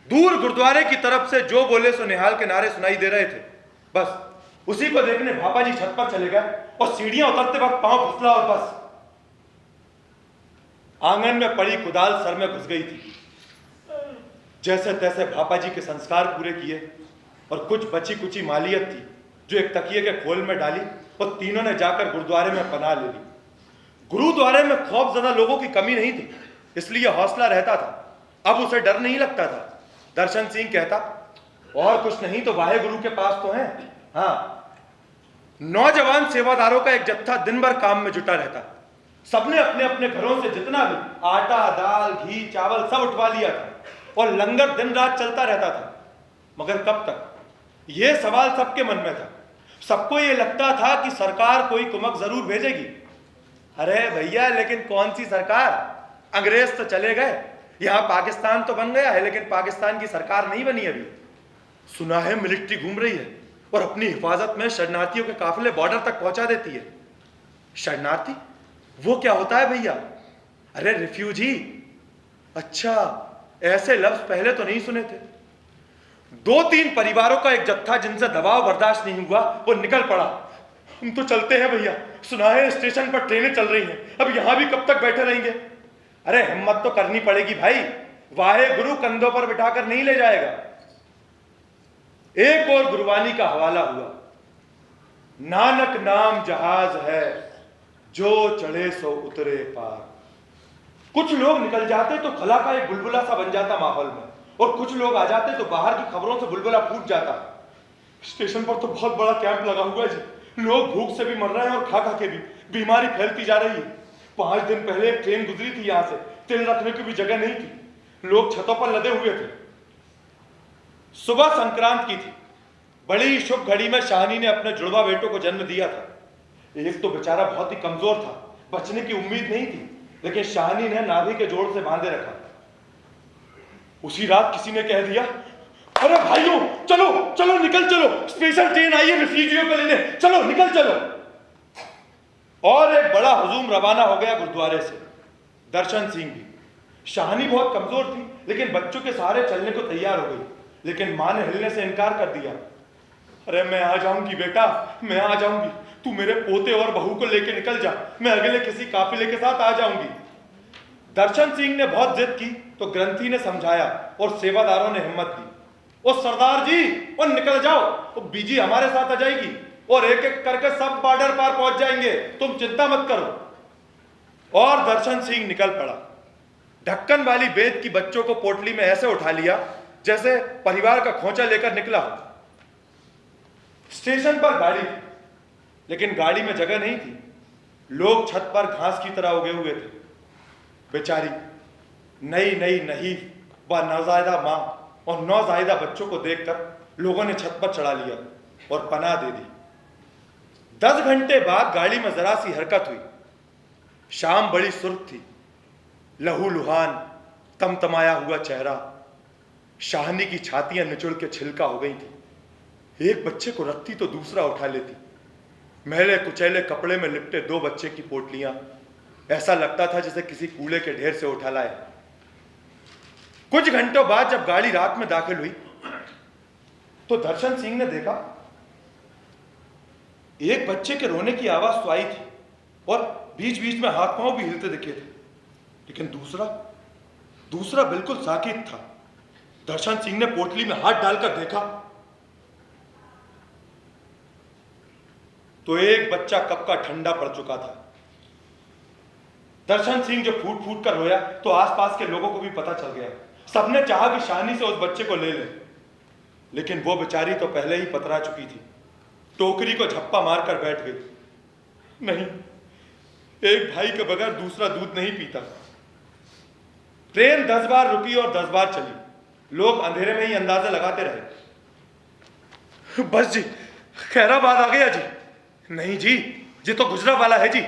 दूर गुरुद्वारे की तरफ से जो बोले सो निहाल के नारे सुनाई दे रहे थे। बस उसी को देखने भापा जी छत पर चले गए, और सीढ़ियां उतरते वक्त पांव फिसला और बस आंगन में पड़ी कुदाल सर में घुस गई थी। जैसे तैसे भापा जी के संस्कार पूरे किए, और कुछ बची कुची मालियत थी जो एक तकिए के खोल में डाली, और तीनों ने जाकर गुरुद्वारे में पनाह ले ली। गुरुद्वारे में खौफजदा लोगों की कमी नहीं थी, इसलिए हौसला रहता था। अब उसे डर नहीं लगता था। दर्शन सिंह कहता, और कुछ नहीं तो वाहे गुरु के पास तो है। हाँ, नौजवान सेवादारों का एक जत्था दिन भर काम में जुटा रहता। सबने अपने अपने घरों से जितना भी आटा, दाल, घी, चावल सब उठवा लिया था, और लंगर दिन रात चलता रहता था। मगर कब तक? यह सवाल सबके मन में था। सबको यह लगता था कि सरकार कोई कुमक जरूर भेजेगी। अरे भैया, लेकिन कौन सी सरकार? अंग्रेज तो चले गए, यहां पाकिस्तान तो बन गया है, लेकिन पाकिस्तान की सरकार नहीं बनी अभी। सुना है मिलिट्री घूम रही है और अपनी हिफाजत में शरणार्थियों के काफिले बॉर्डर तक पहुंचा देती है। शरणार्थी? वो क्या होता है भैया? अरे रिफ्यूजी। अच्छा, ऐसे लफ्ज पहले तो नहीं सुने थे। 2-3 परिवारों का एक जत्था जिनसे दबाव बर्दाश्त नहीं हुआ, वो निकल पड़ा। हम तो चलते हैं भैया, सुना है स्टेशन पर ट्रेनें चल रही हैं, अब यहां भी कब तक बैठे रहेंगे? अरे हिम्मत तो करनी पड़ेगी भाई, वाहे गुरु कंधों पर बिठाकर नहीं ले जाएगा। एक और गुरबानी का हवाला हुआ। नानक नाम जहाज है, जो चढ़े सो उतरे पार। कुछ लोग निकल जाते तो खला का एक बुलबुला सा बन जाता माहौल में, और कुछ लोग आ जाते तो बाहर की खबरों से बुलबुला फूट जाता। स्टेशन पर तो बहुत बड़ा कैंप लगा हुआ है जी, लोग भूख से भी मर रहे हैं और खा खा के भी। बीमारी फैलती जा रही है। 5 दिन पहले एक ट्रेन गुजरी थी यहां से, तिल रखने की भी जगह नहीं थी, लोग छतों पर लदे हुए थे। सुबह संक्रांत की थी। बड़ी शुभ घड़ी में शाहनी ने अपने जुड़वा बेटों को जन्म दिया था। एक तो बेचारा बहुत ही कमजोर था, बचने की उम्मीद नहीं थी, लेकिन शाहनी ने नाभि के जोड़ से बांधे रखा। उसी रात किसी ने कह दिया, अरे भाइयों, चलो चलो निकल चलो, स्पेशल ट्रेन आई है रिफ्यूजियों को लेने, चलो निकल चलो। और एक बड़ा हुजूम रवाना हो गया गुरुद्वारे से। दर्शन सिंह भी। शाहनी बहुत कमजोर थी, लेकिन बच्चों के सहारे चलने को तैयार हो गई, लेकिन मां ने हिलने से इनकार कर दिया। अरे मैं आ जाऊंगी बेटा, मैं आ जाऊंगी, तू मेरे पोते और बहू को लेके निकल जा, मैं अगले किसी काफिले के साथ आ जाऊंगी। दर्शन सिंह ने बहुत जिद की तो ग्रंथी ने समझाया और सेवादारों ने हिम्मत दी। ओ सरदार जी, और निकल जाओ, तो बीजी हमारे साथ आ जाएगी और एक एक करके सब बॉर्डर पार पहुंच जाएंगे, तुम चिंता मत करो। और दर्शन सिंह निकल पड़ा। ढक्कन वाली बेद की बच्चों को पोटली में ऐसे उठा लिया जैसे परिवार का खोंचा लेकर निकला हो। स्टेशन पर गाड़ी थी, लेकिन गाड़ी में जगह नहीं थी। लोग छत पर घास की तरह उगे हुए थे। बेचारी नई नई नहीफ व नवजायदा मां और नौजायदा बच्चों को देखकर लोगों ने छत पर चढ़ा लिया और पनाह दे दी। 10 घंटे बाद गाड़ी में जरा सी हरकत हुई। शाम बड़ी सुर्ख थी, लहू लुहान, तमतमाया हुआ चेहरा, शाहनी की छातियां निचुड़ के छिलका हो गई थी। एक बच्चे को रखती तो दूसरा उठा लेती। मैले कुचैले कपड़े में लिपटे 2 बच्चे की पोटलियां, ऐसा लगता था जैसे किसी कूड़े के ढेर से उठा लाए। कुछ घंटों बाद जब गाड़ी रात में दाखिल हुई तो दर्शन सिंह ने देखा एक बच्चे के रोने की आवाज तो आई थी और बीच बीच में हाथ पांव भी हिलते दिखे थे, लेकिन दूसरा बिल्कुल साकित था। दर्शन सिंह ने पोटली में हाथ डालकर देखा तो एक बच्चा कब का ठंडा पड़ चुका था। दर्शन सिंह जो फूट फूट कर रोया तो आसपास के लोगों को भी पता चल गया। सबने चाहा कि शानी से उस बच्चे को ले ले, लेकिन वो बेचारी तो पहले ही पतरा चुकी थी। टोकरी को झप्पा मारकर बैठ गई। नहीं, एक भाई के बगैर दूसरा दूध नहीं पीता। ट्रेन 10 बार रुकी और 10 बार चली। लोग अंधेरे में ही अंदाजे लगाते रहे। बस जी, खैराबाद आ गया जी। नहीं जी, ये तो गुजरा वाला है जी।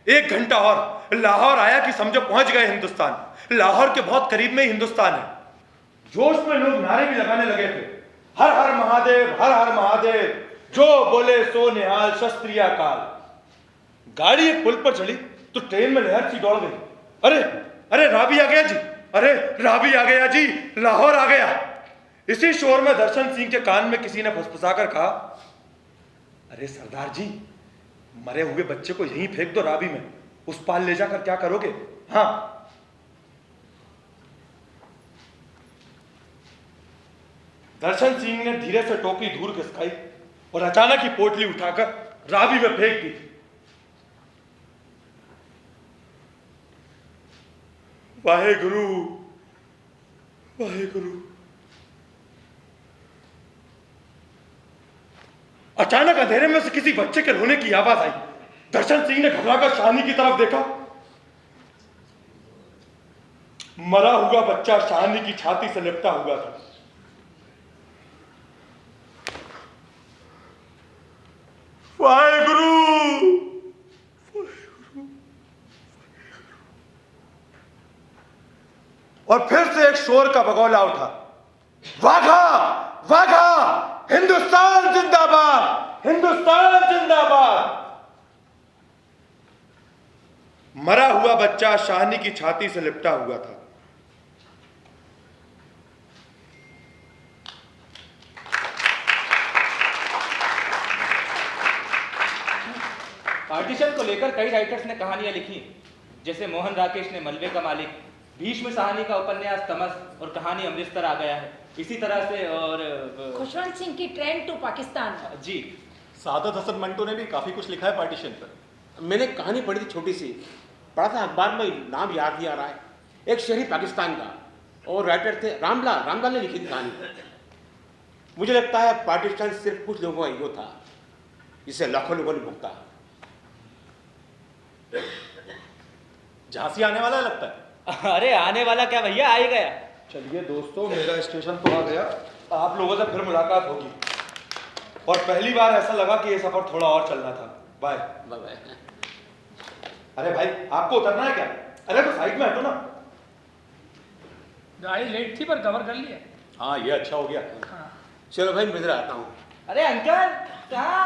1 घंटा और लाहौर आया कि समझो पहुंच गए हिंदुस्तान। लाहौर के बहुत करीब में ही हिंदुस्तान है। जोश में लोग नारे भी लगाने लगे थे, हर हर महादेव, हर हर महादेव, जो बोले सो निहाल, शस्त्रिया काल। गाड़ी एक पुल पर चढ़ी तो ट्रेन में लहर सी दौड़ गई। अरे अरे राबी आ गया जी, अरे राबी आ गया जी, लाहौर आ गया। इसी शोर में दर्शन सिंह के कान में किसी ने फुसफुसाकर कहा, अरे सरदार जी, मरे हुए बच्चे को यहीं फेंक दो राबी में, उस पार ले जाकर क्या करोगे? हाँ। दर्शन सिंह ने धीरे से टोकरी दूर खिसकाई और अचानक ही पोटली उठाकर रावी में फेंक दी। वाहेगुरु वाहेगुरु। अचानक अंधेरे में से किसी बच्चे के रोने की आवाज आई। दर्शन सिंह ने घबराकर शाहनी की तरफ देखा। मरा हुआ बच्चा शाहनी की छाती से लिपटा हुआ था। वाहेगुरु और फिर से एक शोर का बगौला उठा, वाघा वाघा, हिंदुस्तान जिंदाबाद, हिंदुस्तान जिंदाबाद। मरा हुआ बच्चा शाहनी की छाती से लिपटा हुआ था। पार्टीशन को लेकर कई राइटर्स ने कहानियां लिखी, जैसे मोहन राकेश ने मलबे का मालिक, भीष्म साहनी का उपन्यास तमस और कहानी अमृतसर आ गया है। इसी तरह से और खुशवंत सिंह की ट्रेन टू पाकिस्तान। जी, सादत हसन मंटो ने भी काफी कुछ लिखा है पार्टीशन पर। मैंने कहानी पढ़ी थी छोटी सी, पढ़ा था अखबार में, नाम याद नहीं आ रहा है। एक शहरी पाकिस्तान का, और राइटर थे रामलाल ने लिखी थी कहानी। मुझे लगता है पार्टीशन सिर्फ कुछ लोगों का ईगो था, जिसे लाखों लोगों ने भुगता। झांसी आने वाला लगता है। अरे आने वाला क्या भैया, आ ही गया। चलिए दोस्तों, मेरा स्टेशन तो आ गया। आप लोगों से फिर मुलाकात होगी। और पहली बार ऐसा लगा कि ये सफर थोड़ा और चलना था। Bye bye. अरे भाई, आपको उतरना है क्या? अरे तो साइड में हटो ना। गाड़ी लेट थी पर कवर कर लिया। हाँ ये अच्छा हो गया। चलो भाई मैं इधर आता हूँ। अरे अंकल कहाँ?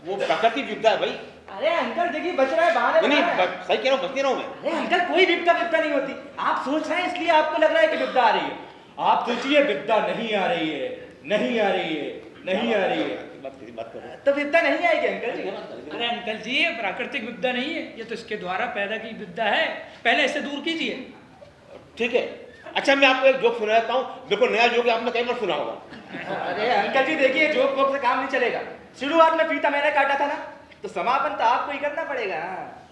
वो प्रकृति विपदा है भाई। अरे अंकल देखिए बच रहा है, बहाने नहीं बना रहा है। सही कह रहा हूँ, बच नहीं रहा हूँ मैं। अरे अंकल कोई विपदा नहीं होती, आप सोच रहे हैं इसलिए आपको लग रहा है कि विपदा आ रही है। आप सोचिए विपदा नहीं आ रही है, नहीं आ रही है, नहीं आ रही है, बात करो तो विपदा नहीं आएगी अंकल जी। अरे अंकल जी ये प्राकृतिक विपदा नहीं है, ये तो इसके द्वारा पैदा की विपदा है, पहले इसे दूर कीजिए। ठीक है। अच्छा मैं आपको एक जोक सुनाता हूँ, बिल्कुल नया जोक है, आपने कई बार सुना होगा। अरे अंकल जी देखिए जोक वोक से काम नहीं चलेगा। शुरुआत में फीता मैंने काटा था ना, तो समापन तो आपको ही करना पड़ेगा।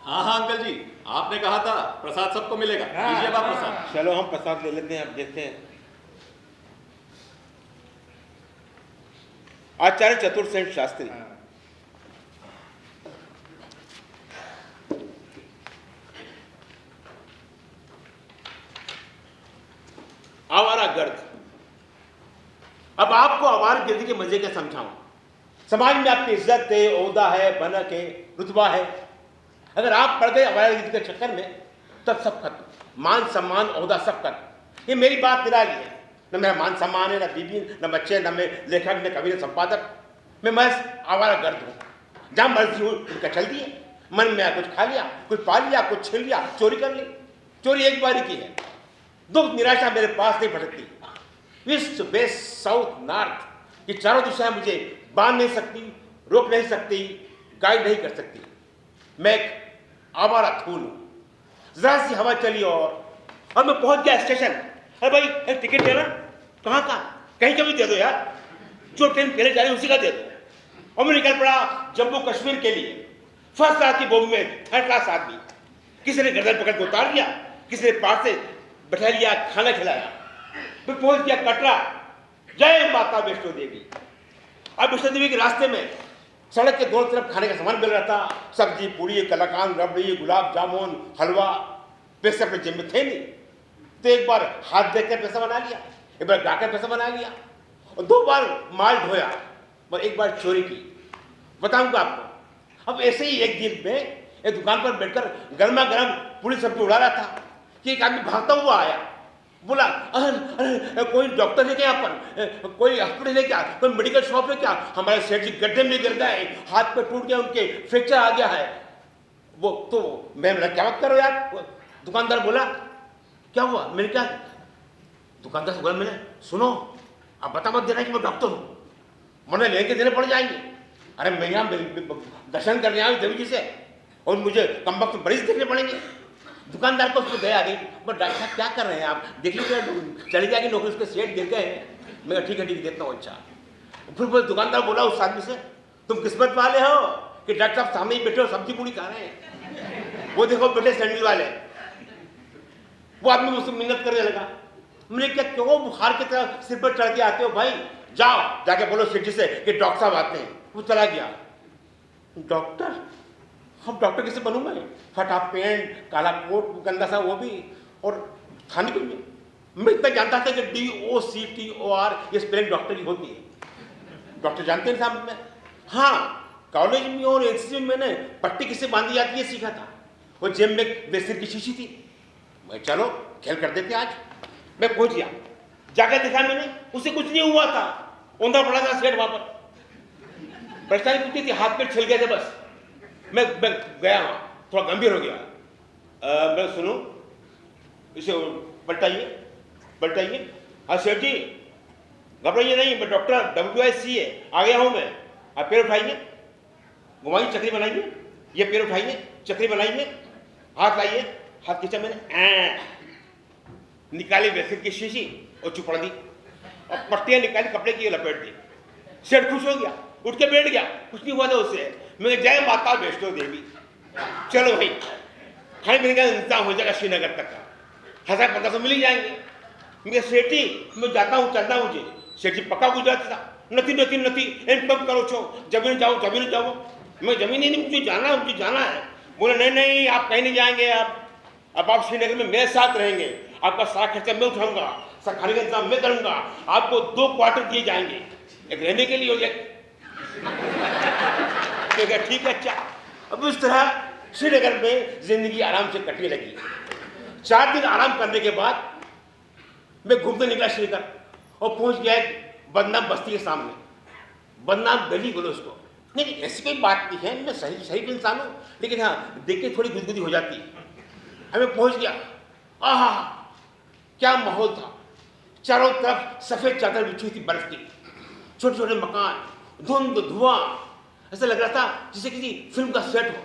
हाँ हाँ अंकल जी, आपने कहा था प्रसाद सबको मिलेगा, हाँ, लीजिए आप हाँ। प्रसाद। चलो हम प्रसाद ले लेते हैं, अब देखते हैं। आचार्य चतुर्सेन शास्त्री। आवारा गर्द। अब आपको आवारा गर्दी के मजे क्या समझाऊं। समाज में आपकी इज्जत है, ओहदा है, बनक है, रुतबा है। अगर आप पड़ गए आवारा गर्दी के चक्कर में तब सब खत्म, मान सम्मान ओहदा सब खत्म। ये मेरी बात निराली है, न मेरा मान सम्मान है, न बीबी, न बच्चे, न मैं लेखक, न कवि, न संपादक। मैं महज आवारा गर्द हूँ, जहाँ मर्जी हूँ उनका चल दिए। मन में आया कुछ खा लिया, कुछ पा लिया, कुछ छीन लिया, चोरी कर ली। चोरी एक बारी की है, दुख निराशा मेरे पास नहीं भटकती। ईस्ट वेस्ट साउथ नॉर्थ ये चारों दिशाएं मुझे बांध नहीं सकती, रोक नहीं सकती, गाइड नहीं कर सकती। मैं एक आवारा धूल हूं। जरा सी हवा चली और मैं पहुंच गया स्टेशन। अरे भाई एक टिकट देना। कहाँ का? कहीं का भी दे दो यार, जो ट्रेन पहले जा रही है उसी का दे दो। और मैं निकल पड़ा जम्मू कश्मीर के लिए। फर्स्ट क्लास की बोगी में थर्ड क्लास आदमी। किसी ने गर्दन पकड़ के उतार लिया, किसी ने पास से बैठा लिया, खाना खिलाया। फिर पहुंच गया कटरा। जय माता वैष्णो देवी। अब वैष्णो देवी के रास्ते में सड़क के दोनों तरफ खाने का सामान मिल रहा था, सब्जी, पूरी, कलाकांद, रबड़ी, गुलाब जामुन, हलवा। पैसे अपने जेब में थे नहीं, तो एक बार हाथ देकर पैसा बना लिया, एक बार गाकर पैसा बना लिया, और 2 बार माल ढोया और एक बार चोरी की। बताऊंगा आपको। अब ऐसे ही एक दिन में एक दुकान पर बैठकर गर्मा गर्म पूरी सब्जी उड़ा रहा था कि एक आदमी भागता हुआ आया। बोला अरे कोई डॉक्टर है क्या यहाँ पर, कोई हॉस्पिटल है क्या, कोई मेडिकल शॉप है क्या? हमारे सेठ जी गड्ढे में गिर गए, हाथ पे टूट गया, उनके फ्रैक्चर आ गया है। वो तो मैं क्या बात करो यार। दुकानदार बोला क्या हुआ? मैंने क्या? दुकानदार से बोला मैंने, सुनो आप बता मत देना कि मैं डॉक्टर हूँ, वरना लेके देने पड़ जाएंगे। अरे मैं यहाँ दर्शन करने आया देवी जी से और मुझे कम वक्त मरीज देखने पड़ेंगे। दुकानदार को उसको दया आ गई, बट डॉक्टर साहब क्या कर रहे हैं आप, देख लीजिए चली जाएगी नौकरी, उसके सेठ गिर गए हैं। मैं ठीक है देता हूँ। अच्छा फिर वो दुकानदार बोला उस आदमी से, तुम किस्मत वाले हो कि डॉक्टर साहब सामने ही बैठे हो, सब्जी पूरी खा रहे हैं। वो देखो बेटे सैंडल वाले। वो आदमी मुझसे मिन्नत करने लगा। मैंने क्या क्यों बुखार की तरह सिर पर चढ़ के आते हो भाई, जाओ जाके बोलो सेठ जी से कि डॉक्टर साहब आते हैं। वो चला गया। डॉक्टर? हम डॉक्टर कैसे बनूं मैं? फटा पेंट, काला कोट, गंदा सा वो भी, और थाने कुछ भी। मैं इतना जानता था कि DOCTOR ये स्पेलिंग डॉक्टर की होती है। डॉक्टर जानते हैं साहब में? हाँ कॉलेज में और एनसीसी में मैंने पट्टी किससे बांधी जाती है सीखा था। वो जेब में बेसिन की शीशी थी। मैं चलो खेल कर देते आज। मैं पहुंच गया, जाकर देखा मैंने, उससे कुछ नहीं हुआ था। औंधा पड़ा था सेठ वहां पर, परेशानी कुछ थी, हाथ पैर छिल गए थे बस। मैं गया वहां, थोड़ा गंभीर हो गया। मैं सुनो इसे पलटाइए। हाँ सेठ जी घबराइए नहीं, मैं डॉक्टर WIC है, आ गया हूं मैं। आप पैर उठाइए, घुमाइए, चक्री बनाइए, ये पैर उठाइए, चक्री बनाइए, हाथ लाइए। हाथ खींचा मैंने, निकाली बेसिन की शीशी और चुपड़ दी और पट्टियां निकाली, कपड़े की लपेट दी। सेठ खुश हो गया, उठ के बैठ गया, कुछ नहीं हुआ था उससे। मैं जय माता वैष्णो देवी। चलो भाई खाने पीने का इंतजाम हो जाएगा श्रीनगर तक का, 1000-1500 मिल ही जाएंगे। मैं सेठी मैं जाता हूँ, चलना मुझे। सेठी पक्का गुजराती था। नथी एम कम करो छो, जमीन जाओ। मैं जमीन ही नहीं, मुझे जाना है। बोले नहीं आप कहीं नहीं जाएंगे, अब आप श्रीनगर में मेरे साथ रहेंगे, आपका सारा खर्चा मैं उठाऊंगा, सब खाने का इंतजाम मैं करूंगा। आपको 2 क्वार्टर दिए जाएंगे, एक रहने के लिए और एक। ठीक है अच्छा। अब उस तरह श्रीनगर में जिंदगी आराम से कटने लगी। 4 दिन आराम करने के बाद मैं घूमने निकला श्रीनगर, और पहुंच गया एक बदनाम बस्ती के सामने, बदनाम गली बोलो उसको। नहीं नहीं ऐसी कोई बात नहीं है, मैं सही सही इंसान हूँ, लेकिन हाँ देख के थोड़ी गुदगुदी हो जाती है। हमें पहुंच गया, आहा क्या माहौल था। चारों तरफ सफेद चादर बिछी हुई थी बर्फ की, छोटे छोटे मकान, धुंध धुआं, ऐसा लग रहा था जैसे किसी फिल्म का सेट हो।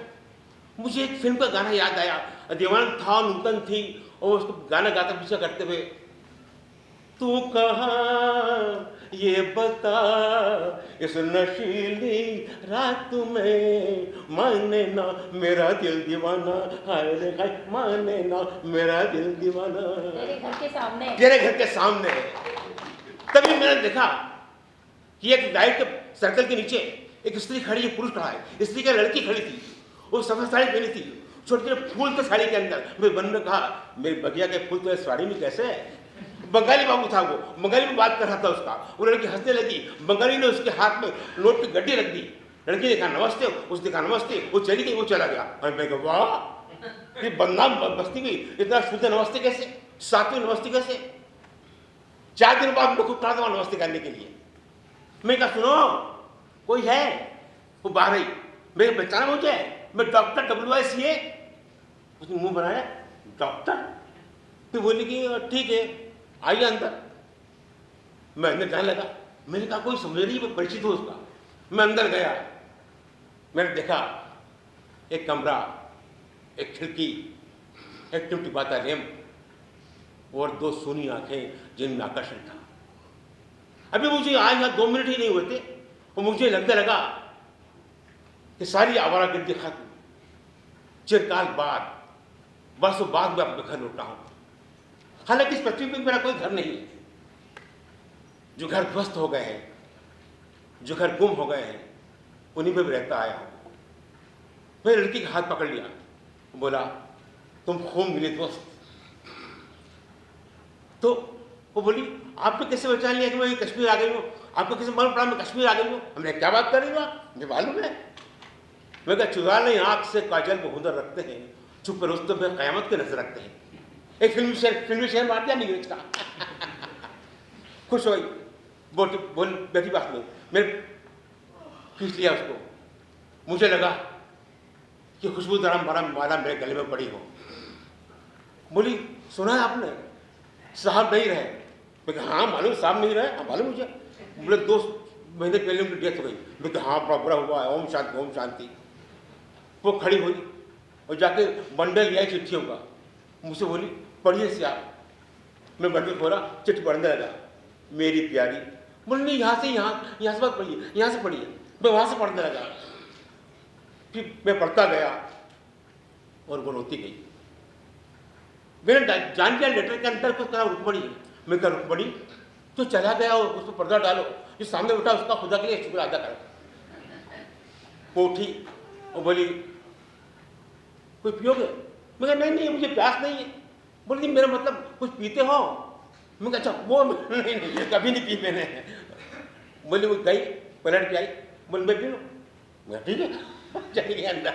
मुझे एक फिल्म का गाना याद आया, देवानंद था, नूतन थी, और उसको गाना गाता पीछे करते हुए, तू कहाँ ये बता इस नशीली रात में, माने ना मेरा दिल दीवाना, हाय रे हाय माने ना मेरा दिल दीवाना। तेरे घर के सामने, तेरे घर के सामने। तभी मैंने देखा कि एक लाइट के सर्कल के नीचे एक स्त्री खड़ी है, पुरुष खड़ा है। स्त्री का लड़की खड़ी थी, वो सफेद साड़ी पहनी थी, छोटे छोटे फूल थे साड़ी के अंदर। मेरे बन ने कहा, मेरी बगिया के फूल तो साड़ी में कैसे है? बंगाली बाबू था वो, बंगाली में बात कर रहा था उसका। वो लड़की हंसने लगी, बंगाली ने उसके हाथ में नोट की गड्डी रख दी। लड़की ने कहा नमस्ते, उसने कहा नमस्ते, वो चली गई, वो चला गया। और मैं कहा वाह, ये बदनाम बस्ती में इतना शुद्ध नमस्ते कैसे, सातवीं नमस्ते कैसे? 4 दिन बाद मैं खुद खड़ा था नमस्ते करने के लिए। मैं कहा सुनो कोई है? वो बाहर आई, मेरे पहचाना मुझे, मैं डॉक्टर WICA। उसने मुंह बनाया, डॉक्टर? तो बोली कि ठीक है आइए अंदर। मैं अंदर जाने लगा, मैंने कहा कोई समझ नहीं, परिचित हो उसका। मैं अंदर गया, मैंने देखा एक कमरा, एक खिड़की, एक टिमटिमाता लैंप और 2 सूनी आंखें जिनमें आकर्षण था। अभी मुझे आज यहाँ 2 मिनट ही नहीं हुए थे और मुझे लगने लगा कि सारी आवारागर्दी खत्म। चिरकाल बाद, बरसों बाद मैं अपने घर लौटा हूं। हालांकि इस पृथ्वी पर मेरा कोई घर नहीं है। जो घर ध्वस्त हो गए हैं, जो घर गुम हो गए हैं, उन्हीं में भी रहता आया हूं। मैंने लड़की का हाथ पकड़ लिया, बोला तुम खूब मिले दोस्त। तो वो बोली आपने कैसे पहचान लिया कि मैं कश्मीर आ गई हूँ? आपको कैसे मालूम पड़ा मैं कश्मीर आ गई हूँ? हमने क्या बात कर रही हो आप, मुझे मालूम है। मैं कहा चुराने आंख से काजल को हुनर रखते हैं, चुप रुस्तम में कयामत की नजर रखते हैं। एक फिल्मी शेयर मार दिया अंग्रेज का। खुश हो गई, बोल बैठी बात में, मैंने खींच लिया उसको। मुझे लगा कि खुशबूदार माला मेरे गले में पड़ी हो। बोली सुना है आपने साहब नहीं रहे? मैं कहा हाँ मालूम, साहब नहीं रहे, हाँ मालूम मुझे। बोले 2 महीने पहले उनकी डेथ हो गई। मैं कहा हाँ बड़ा बुरा हुआ है, ओम शांति ओम शांति। वो खड़ी हुई और जाके बंडल लिया चिट्ठियों का, मुझसे बोली पढ़िए से आप। मैं बंडल खोला, चिट्ठी पढ़ने लगा, मेरी प्यारी। बोले नहीं यहाँ से बात पढ़िए, यहाँ से पढ़िए। मैं वहाँ से पढ़ने लगा, फिर मैं पढ़ता गया और वो रोती गई। मैंने जान लिया लेटर के अंदर कुछ करा रुक पड़ी। मैं कहा रुक पड़ी तो चला गया और उस पर पर्दा डालो, जो सामने उठा उसका खुदा के लिए शुक्र अदा करो। वो उठी और बोली कोई पियोगे? मैं कहा नहीं मुझे प्यास नहीं है। बोली मेरा मतलब कुछ पीते हो? मैं कहा अच्छा वो नहीं कभी नहीं पी मैंने। बोली वो गई पलट के आई, बोले मैं पी लो। मैं ठीक है चली गई अंदर।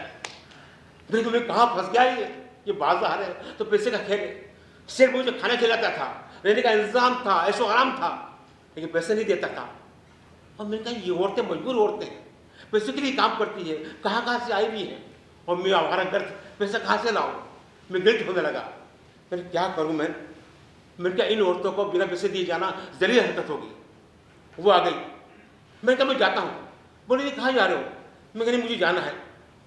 मेरे को मैं कहाँ फंस गया ये बाजार है तो पैसे का खेल है। सिर्फ मुझे खाना खिलाता था, रहने का इंतजाम था, ऐशो आराम था, लेकिन पैसे नहीं देता था। और मैंने कहा ये औरतें मजबूर औरतें हैं, पैसे के लिए काम करती है, कहाँ से आई हुई है, और मैं हमारा घर पैसा कहाँ से लाऊं? मैं गिल्ट होने लगा। मैंने क्या करूं मैंने क्या इन औरतों को बिना पैसे दिए जाना जलील हरकत होगी। वो आ गई, मैंने कहा मैं जाता हूँ। बोले नहीं कहाँ जा रहे हो? मैं कहा नहीं मुझे जाना है।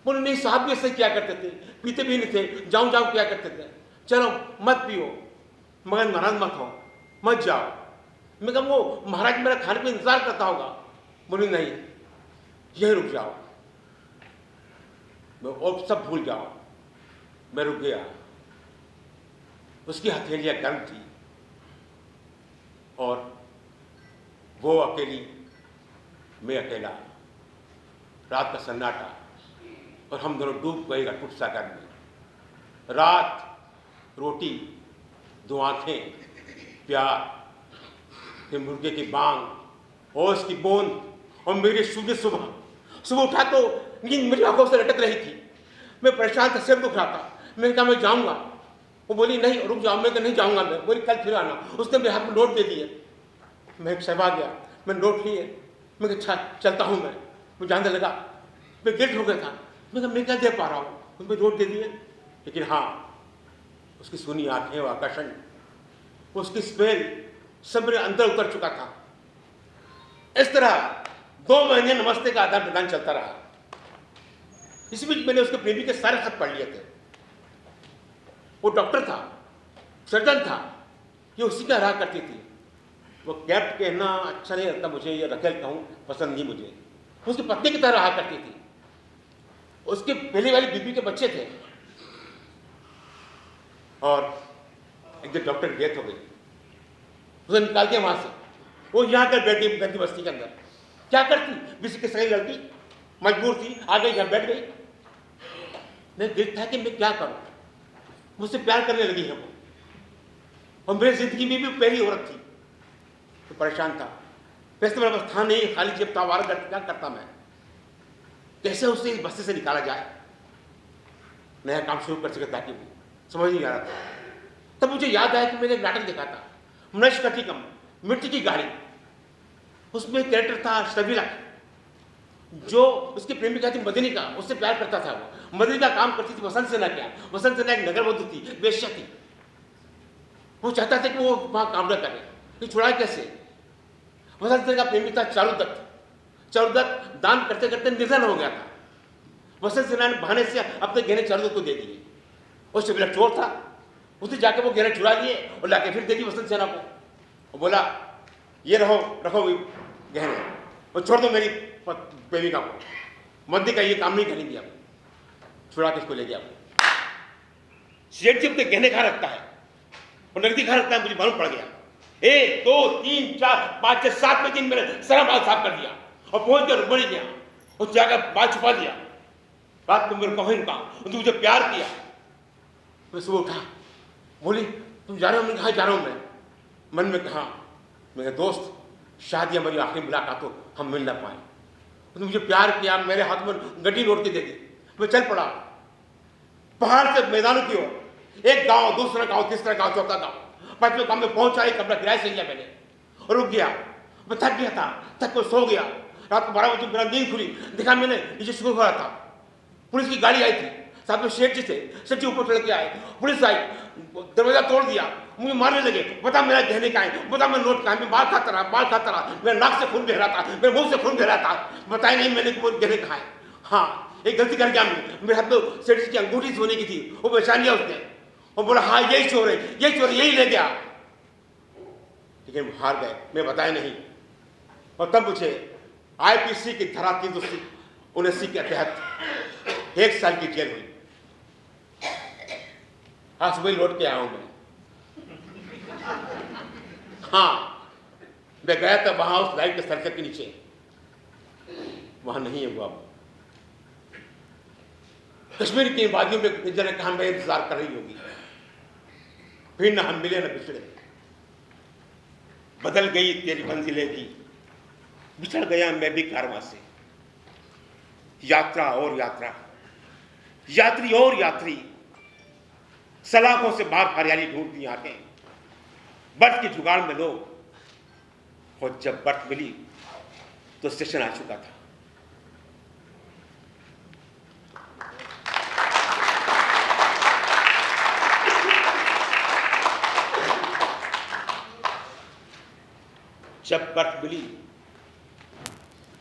बोले नहीं साहब भी ऐसे क्या करते थे, पीते भी नहीं थे, जाऊँ क्या करते थे। चलो मत पियो मगर नाराज मत हो, मत जाओ। मैं कहा वो महाराज मेरा खाने पे इंतजार करता होगा। बोले नहीं यही रुक जाओ और सब भूल जाओ। मैं रुक गया। उसकी हथेलियां गर्म थी और वो अकेली, मैं अकेला, रात का सन्नाटा और हम दोनों डूब गए घटपुट सागर में। रात, रोटी, 2 आंखें, प्यार, फिर मुर्गे की बांग और उसकी बूंद और मेरी सुबह उठा तो नींद मेरी आंखों से लटक रही थी। मैं परेशान था, सिर दुख रहा था। मैंने कहा मैं जाऊंगा। वो बोली नहीं रुक जाओ। मैं कहा नहीं जाऊंगा मैं। बोली कल फिर आना। उसने मेरे हाथ में नोट दे दिए। मैं शर्मा गया, मैं नोट लिए, मैं कहा अच्छा चलता हूँ मैं। मुझे जानने लगा, मैं गिल्ट हो गया था, मैं कहा मैं क्या दे पा रहा हूँ, उनको नोट दे दिए। लेकिन हाँ, उसकी सुनी आंखें, वो आकर्षण, उसकी स्मेल सब मेरे अंदर उतर चुका था। इस तरह 2 महीने नमस्ते का आदान प्रदान चलता रहा। इसी बीच मैंने उसके प्रेमी के सारे खत पढ़ लिए थे। वो डॉक्टर था, सर्जन था, ये उसी का रहा करती थी। वो कैप्ट कहना अच्छा नहीं लगता मुझे, या रखेल कहूँ पसंद नहीं मुझे। उसकी पत्नी की तरह रहा करती थी। उसके पहले वाली बीबी के बच्चे थे, और एक दिन डॉक्टर की डेथ हो गई, उसे निकाल दिया वहां से। वो यहाँ कर बैठी गंदी बस्ती के अंदर, क्या करती, किसी की सही लड़की, मजबूर थी, आ गई यहाँ बैठ गई। मैं दिल था कि मैं क्या करूं, मुझसे प्यार करने लगी है वो, और मेरी जिंदगी में भी पहली औरत थी। तो परेशान था, पैसे मेरे पास था नहीं, खाली जेब था, क्या करता मैं, कैसे उसे इस बस्ती से निकाला जाए, नया काम शुरू कर सके ताकि वो, समझ नहीं आ रहा था। तब मुझे याद आया कि मैंने एक नाटक देखा था, नष्कटिकम, मिट्टी की गाड़ी। उसमें कैरेक्टर था शबीला, जो उसकी प्रेमिका थी मदनी का, उससे प्यार करता था वो। मदनी का काम करती थी वसंत सेना के यहाँ। वसंत सेना एक नगरवधू थी, वेश्या थी। वो चाहता था कि वो वहां काम न करे, ये छुड़ाए कैसे। वसंत सेना का प्रेमी था चारुदत्त। चारुदत्त दान करते करते निधन हो गया था। वसंत सेना ने बहाने से अपने गहने चारुदत्त को दे दिए। और शबीला चोर था, उसने जाके वो गहने चुरा लिए और लाके फिर दे दी वसंत सेना को, और बोला ये रखो गहने, और छोड़ दो मेरी प्रेमिका को। मध्य का ये काम नहीं करेंगे, अब छुड़ा के इसको ले गया। सेठ जी अपने गहने कहाँ रखता है और नकदी कहाँ रखता है, मुझे मालूम पड़ गया। 1 2 3 4 5 6 7वें दिन मैंने सारा बाल साफ कर दिया और पहुंच कर रुकमणी गया और जाकर बाल छुपा दिया। रात को मेरे कहीं रुका, तो मुझे प्यार किया। मैं सुबह उठा, बोली तुम जा रहे हो? मैंने कहा जा रहा हूं मैं। मन में कहा मेरे दोस्त, शादी हमारी आखिरी मुलाकात हो, हम मिल ना पाए। तो मुझे प्यार किया, मेरे हाथ में गड्डी नोट के दे दी। मैं चल पड़ा पहाड़ से मैदानों की ओर, एक गांव, दूसरा गांव, तीसरा गांव, चौथा गांव। 5वें गांव में पहुंचा, एक कमरा किराए से लिया मैंने और रुक गया। मैं थक गया था, थक को सो गया। रात को 12 बजे मेरा नींद खुली, देखा मैंने नीचे शुरू हो रहा था। पुलिस की गाड़ी आई थी, साथ में सेठ जी थे। सेठ जी ऊपर चढ़ के आए, पुलिस आई, दरवाजा तोड़ दिया, मुझे मारने लगे। बता मेरा गहने कहाँ है, बता मैं नोट कहाँ है। मैं बाल खाता रहा, मेरे नाक से खून बह रहा था, मेरे मुंह से खून बह रहा था। बताया नहीं मैंने गहने कहाँ है। हाँ, एक गलती कर गया मैं, मेरे हाथ में सेठ जी की अंगूठी सोने की थी, वो पहचान लिया उसने और बोला हाँ यही चोर है, यही चोर, यही ले गया। लेकिन हार गए, मैं बताया नहीं। और तब मुझे IPC की धारा 379 के तहत 1 साल की जेल हुई। आज सुबह लौट के आया हूं मैं। हाँ, मैं गया था वहां उस लाइट के सर्कल के नीचे, वहां नहीं है वो अब। कश्मीर की वादियों में गुंजर ने कहा मैं इंतजार कर रही होगी, फिर न हम मिले न बिछड़े। बदल गई तेरी मंजिलें भी, बिछड़ गया मैं भी कारवां से। यात्रा और यात्रा, यात्री और यात्री, सलाखों से बाहर हरियाली ढूंढती आंखें, बर्फ की जुगाड़ में लोग। और जब बर्फ मिली तो स्टेशन आ चुका था। जब बर्फ मिली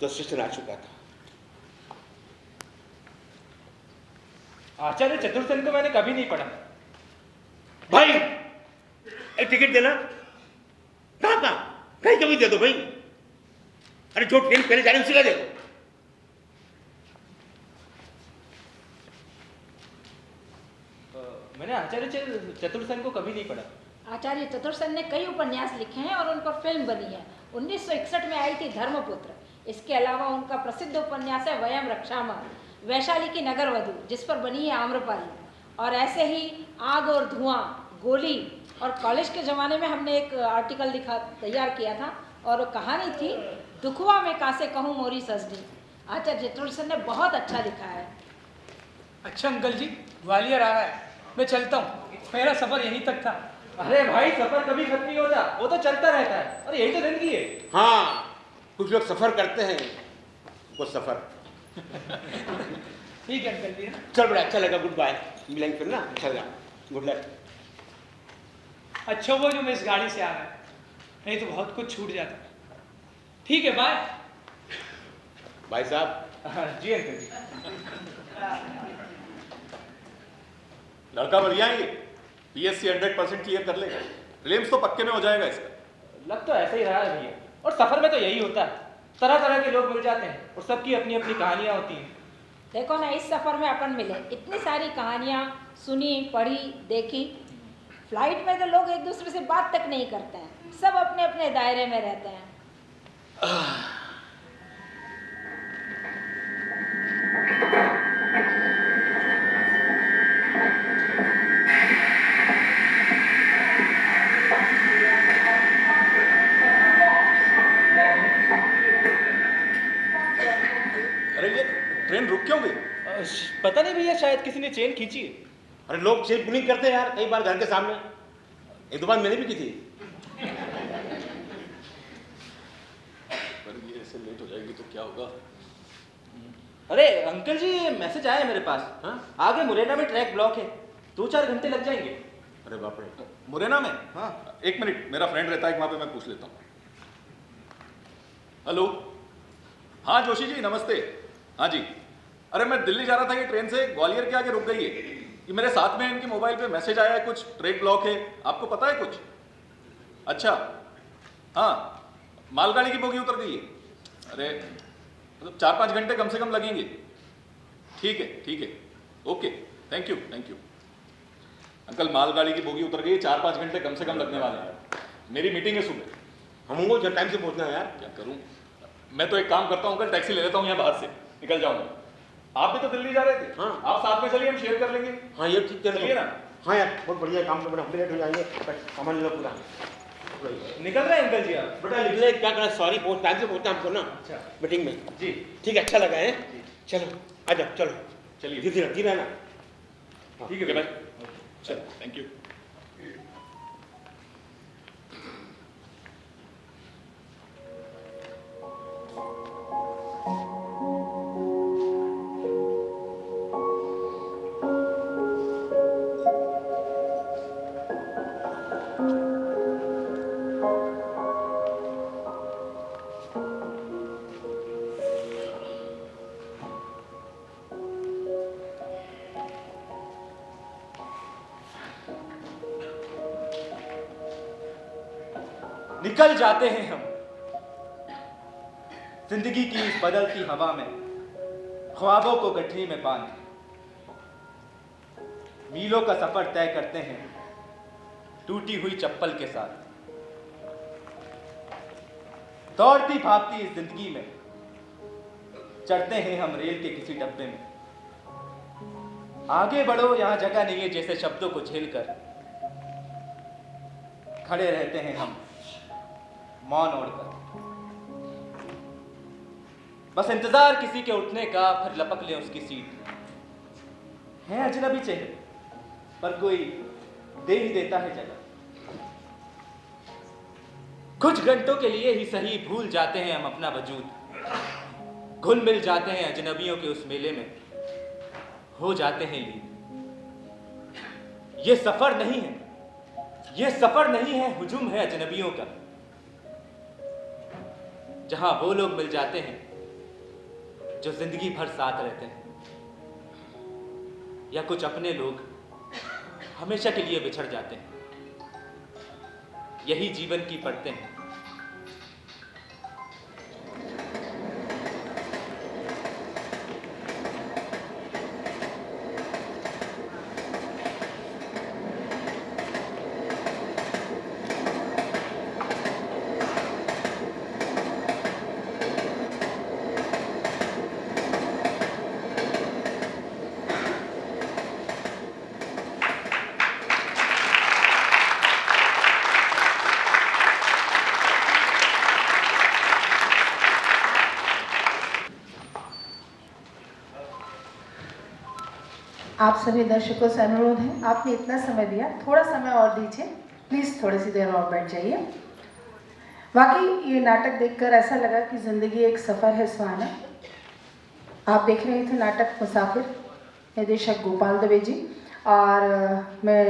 तो स्टेशन आ चुका था। आचार्य चतुर्सेन को मैंने कभी नहीं पढ़ा। भाई एक टिकट देना, कहाँ कहीं कभी दे दो भाई। अरे जो ट्रेन पहले जा रही है उसी का दे दो। मैंने आचार्य चतुर्सेन को कभी नहीं पढ़ा। आचार्य चतुर्सेन ने कई उपन्यास लिखे हैं और उन पर फिल्म बनी है। 1961 में आई थी धर्मपुत्र। इसके अलावा उनका प्रसिद्ध उपन्यास है वयम रक्षामः, वैशाली की नगरवधू, जिस पर बनी है आम्रपाली। और ऐसे ही आग और धुआं, गोली, और कॉलेज के ज़माने में हमने एक आर्टिकल तैयार किया था और वो कहानी थी दुखवा में कासे कहूँ मोरी सजनी। आचार्य चतुर्सेन ने बहुत अच्छा लिखा है। अच्छा अंकल जी, ग्वालियर आ रहा है, मैं चलता हूँ, मेरा सफ़र यहीं तक था। अरे भाई सफर कभी खत्म नहीं होता, वो तो चलता रहता है और यही तो जिंदगी है। हाँ, कुछ लोग सफर करते हैं, वो सफर। ठीक है अंकल जी। चल बड़ा अच्छा लगा, गुड बाय, मिलेंगे फिर ना, अच्छा लगा, गुड लक। अच्छा वो जो मैं इस गाड़ी से आ रहा है, नहीं तो बहुत कुछ छूट जाता। ठीक है बाय। भाई साहब। जी अंकल जी। लड़का बढ़िया है ये, पीएससी 100% क्लियर कर लेगा, प्रीलिम्स तो पक्के में हो जाएगा इसका। लग तो ऐसा ही रहा है भैया, और सफर में तो यही होता है, तरह तरह के लोग मिल जाते हैं और सबकी अपनी अपनी कहानियां होती हैं। देखो ना, इस सफ़र में अपन मिले, इतनी सारी कहानियाँ सुनी, पढ़ी, देखी। फ्लाइट में तो लोग एक दूसरे से बात तक नहीं करते हैं, सब अपने अपने दायरे में रहते हैं। अरे ये ट्रेन रुक क्यों गई? पता नहीं भैया, शायद किसी ने चेन खींची है। अरे लोग चेन पुलिंग करते हैं यार, कई बार घर के सामने, एक दो बार मैंने भी की थी। पर ये ऐसे लेट हो जाएगी तो क्या होगा? अरे अंकल जी, ये मैसेज आया है मेरे पास। हाँ? आगे मुरैना में ट्रैक ब्लॉक है, 2-4 घंटे लग जाएंगे। अरे बाप रे। मुरैना में? हाँ। एक मिनट, मेरा फ्रेंड रहता है वहां पे, मैं पूछ लेता हूँ। हेलो, हाँ जोशी जी नमस्ते। हाँ जी, अरे मैं दिल्ली जा रहा था, ये ट्रेन से ग्वालियर के आगे रुक गई है। ये मेरे साथ में इनके मोबाइल पे मैसेज आया है, कुछ ट्रैक ब्लॉक है, आपको पता है कुछ? अच्छा, हाँ, मालगाड़ी की बोगी उतर गई है। अरे मतलब 4-5 घंटे कम से कम लगेंगे। ठीक है, ओके, थैंक यू। अंकल मालगाड़ी की बोगी उतर गई, 4-5 घंटे कम से कम लगने वाले हैं। मेरी मीटिंग है सुबह। हमको जब टाइम से पहुंचना है यार। क्या करूं? मैं तो एक काम करता हूं अंकल, टैक्सी ले लेता हूं यहाँ बाहर से, निकल जाऊंगा। आप भी तो दिल्ली जा रहे थे। हाँ। आप साथ में चलिए, हम शेयर कर लेंगे। हाँ ये ठीक है, चलिए ना। हाँ यार, बहुत बढ़िया काम, तो हम लेट हो जाएंगे, सामान लो पूरा। निकल रहे हैं अंकल जी आप? बेटा निकले, क्या करना, सॉरी, बहुत टाइम से पहुंचना हमको ना। अच्छा। मीटिंग में। जी ठीक है, अच्छा लगा है। चलो आ जाओ, चलो चलिए। धीरे रहना। ठीक है ओके भाई। बाय, चलो, थैंक यू। निकल जाते हैं हम जिंदगी की इस बदलती हवा में, ख्वाबों को गठरी में बांध। मीलों का सफर तय करते हैं टूटी हुई चप्पल के साथ। दौड़ती भागती इस जिंदगी में चढ़ते हैं हम रेल के किसी डब्बे में। आगे बढ़ो, यहां जगह नहीं है, जैसे शब्दों को झेलकर खड़े रहते हैं हम मौन ओढ़कर। बस इंतजार किसी के उठने का, फिर लपक ले उसकी सीट। है अजनबी चेहरे पर कोई दे ही देता है जगह। कुछ घंटों के लिए ही सही भूल जाते हैं हम अपना वजूद। घुल मिल जाते हैं अजनबियों के उस मेले में, हो जाते हैं लीन। ये सफर नहीं है, ये सफर नहीं है, हुजूम है अजनबियों का। जहां वो लोग मिल जाते हैं जो जिंदगी भर साथ रहते हैं, या कुछ अपने लोग हमेशा के लिए बिछड़ जाते हैं। यही जीवन की पड़ते हैं। आप सभी दर्शकों से अनुरोध है, आपने इतना समय दिया, थोड़ा समय और दीजिए। प्लीज़ थोड़ी सी देर और बैठ जाइए। वाकई ये नाटक देखकर ऐसा लगा कि ज़िंदगी एक सफ़र है सुहाना। आप देख रहे थे नाटक मुसाफिर, निर्देशक गोपाल दुबे जी, और मैं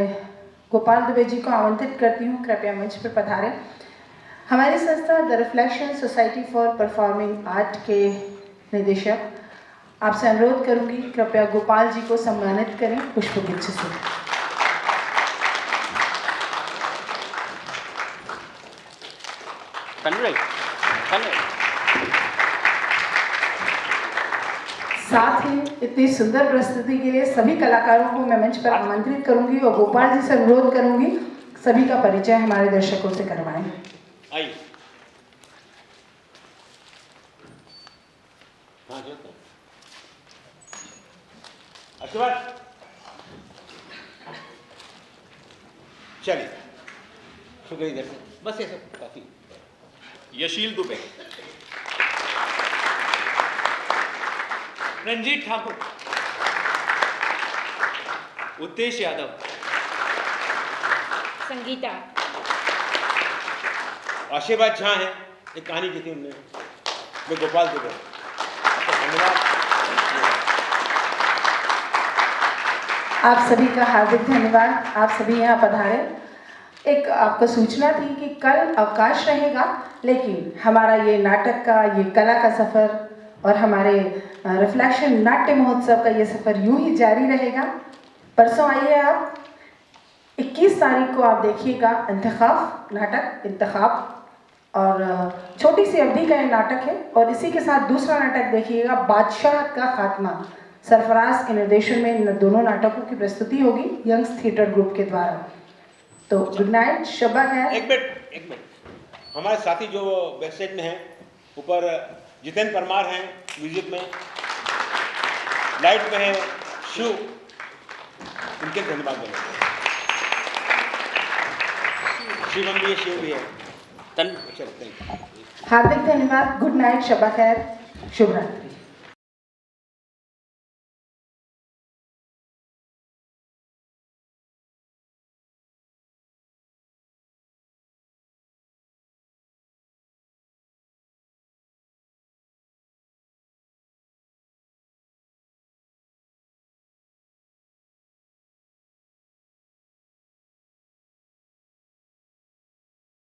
गोपाल दुबे जी को आमंत्रित करती हूँ कृपया मंच पर पधारें। हमारी संस्था the reflection society for performing art के निदेशक, आपसे अनुरोध करूँगी कृपया गोपाल जी को सम्मानित करें पुष्पगुच्छ से। साथ ही इतनी सुंदर प्रस्तुति के लिए सभी कलाकारों को मैं मंच पर आमंत्रित करूंगी और गोपाल जी से अनुरोध करूंगी सभी का परिचय हमारे दर्शकों से करवाएं। आइए। चलिए शुक्रिया इधर से, बस ये सब काफी। यशील दुबे, रंजीत ठाकुर, उत्तेश यादव, संगीता, आशीर्वाद झा है, एक कहानी की थी उनने, मैं गोपाल दुबे। धन्यवाद। आप सभी का हार्दिक धन्यवाद, आप सभी यहाँ पधारे। एक आपको सूचना थी कि कल अवकाश रहेगा, लेकिन हमारा ये नाटक का, ये कला का सफ़र और हमारे रिफ्लेक्शन नाट्य महोत्सव का ये सफ़र यूं ही जारी रहेगा। परसों आइए आप, 21 तारीख को आप देखिएगा इंतखाब नाटक, इंतखाब, और छोटी सी अवधि का ये नाटक है। और इसी के साथ दूसरा नाटक देखिएगा बादशाह का खात्मा, सरफराज के निर्देशन में इन दोनों नाटकों की प्रस्तुति होगी यंग्स थिएटर ग्रुप के द्वारा। तो गुड नाइट, शब्बा खैर। एक मिनट, हमारे साथी जो बैक साइड में हैं, ऊपर जितेंद्र परमार हैं म्यूजिक में, लाइट में है शिव, उनके धन्यवाद देंगे। शिवम भी है, शिव भी है। हार्दिक धन्यवाद, गुड नाइट, शब्बा खैर, शुभ रात्रि।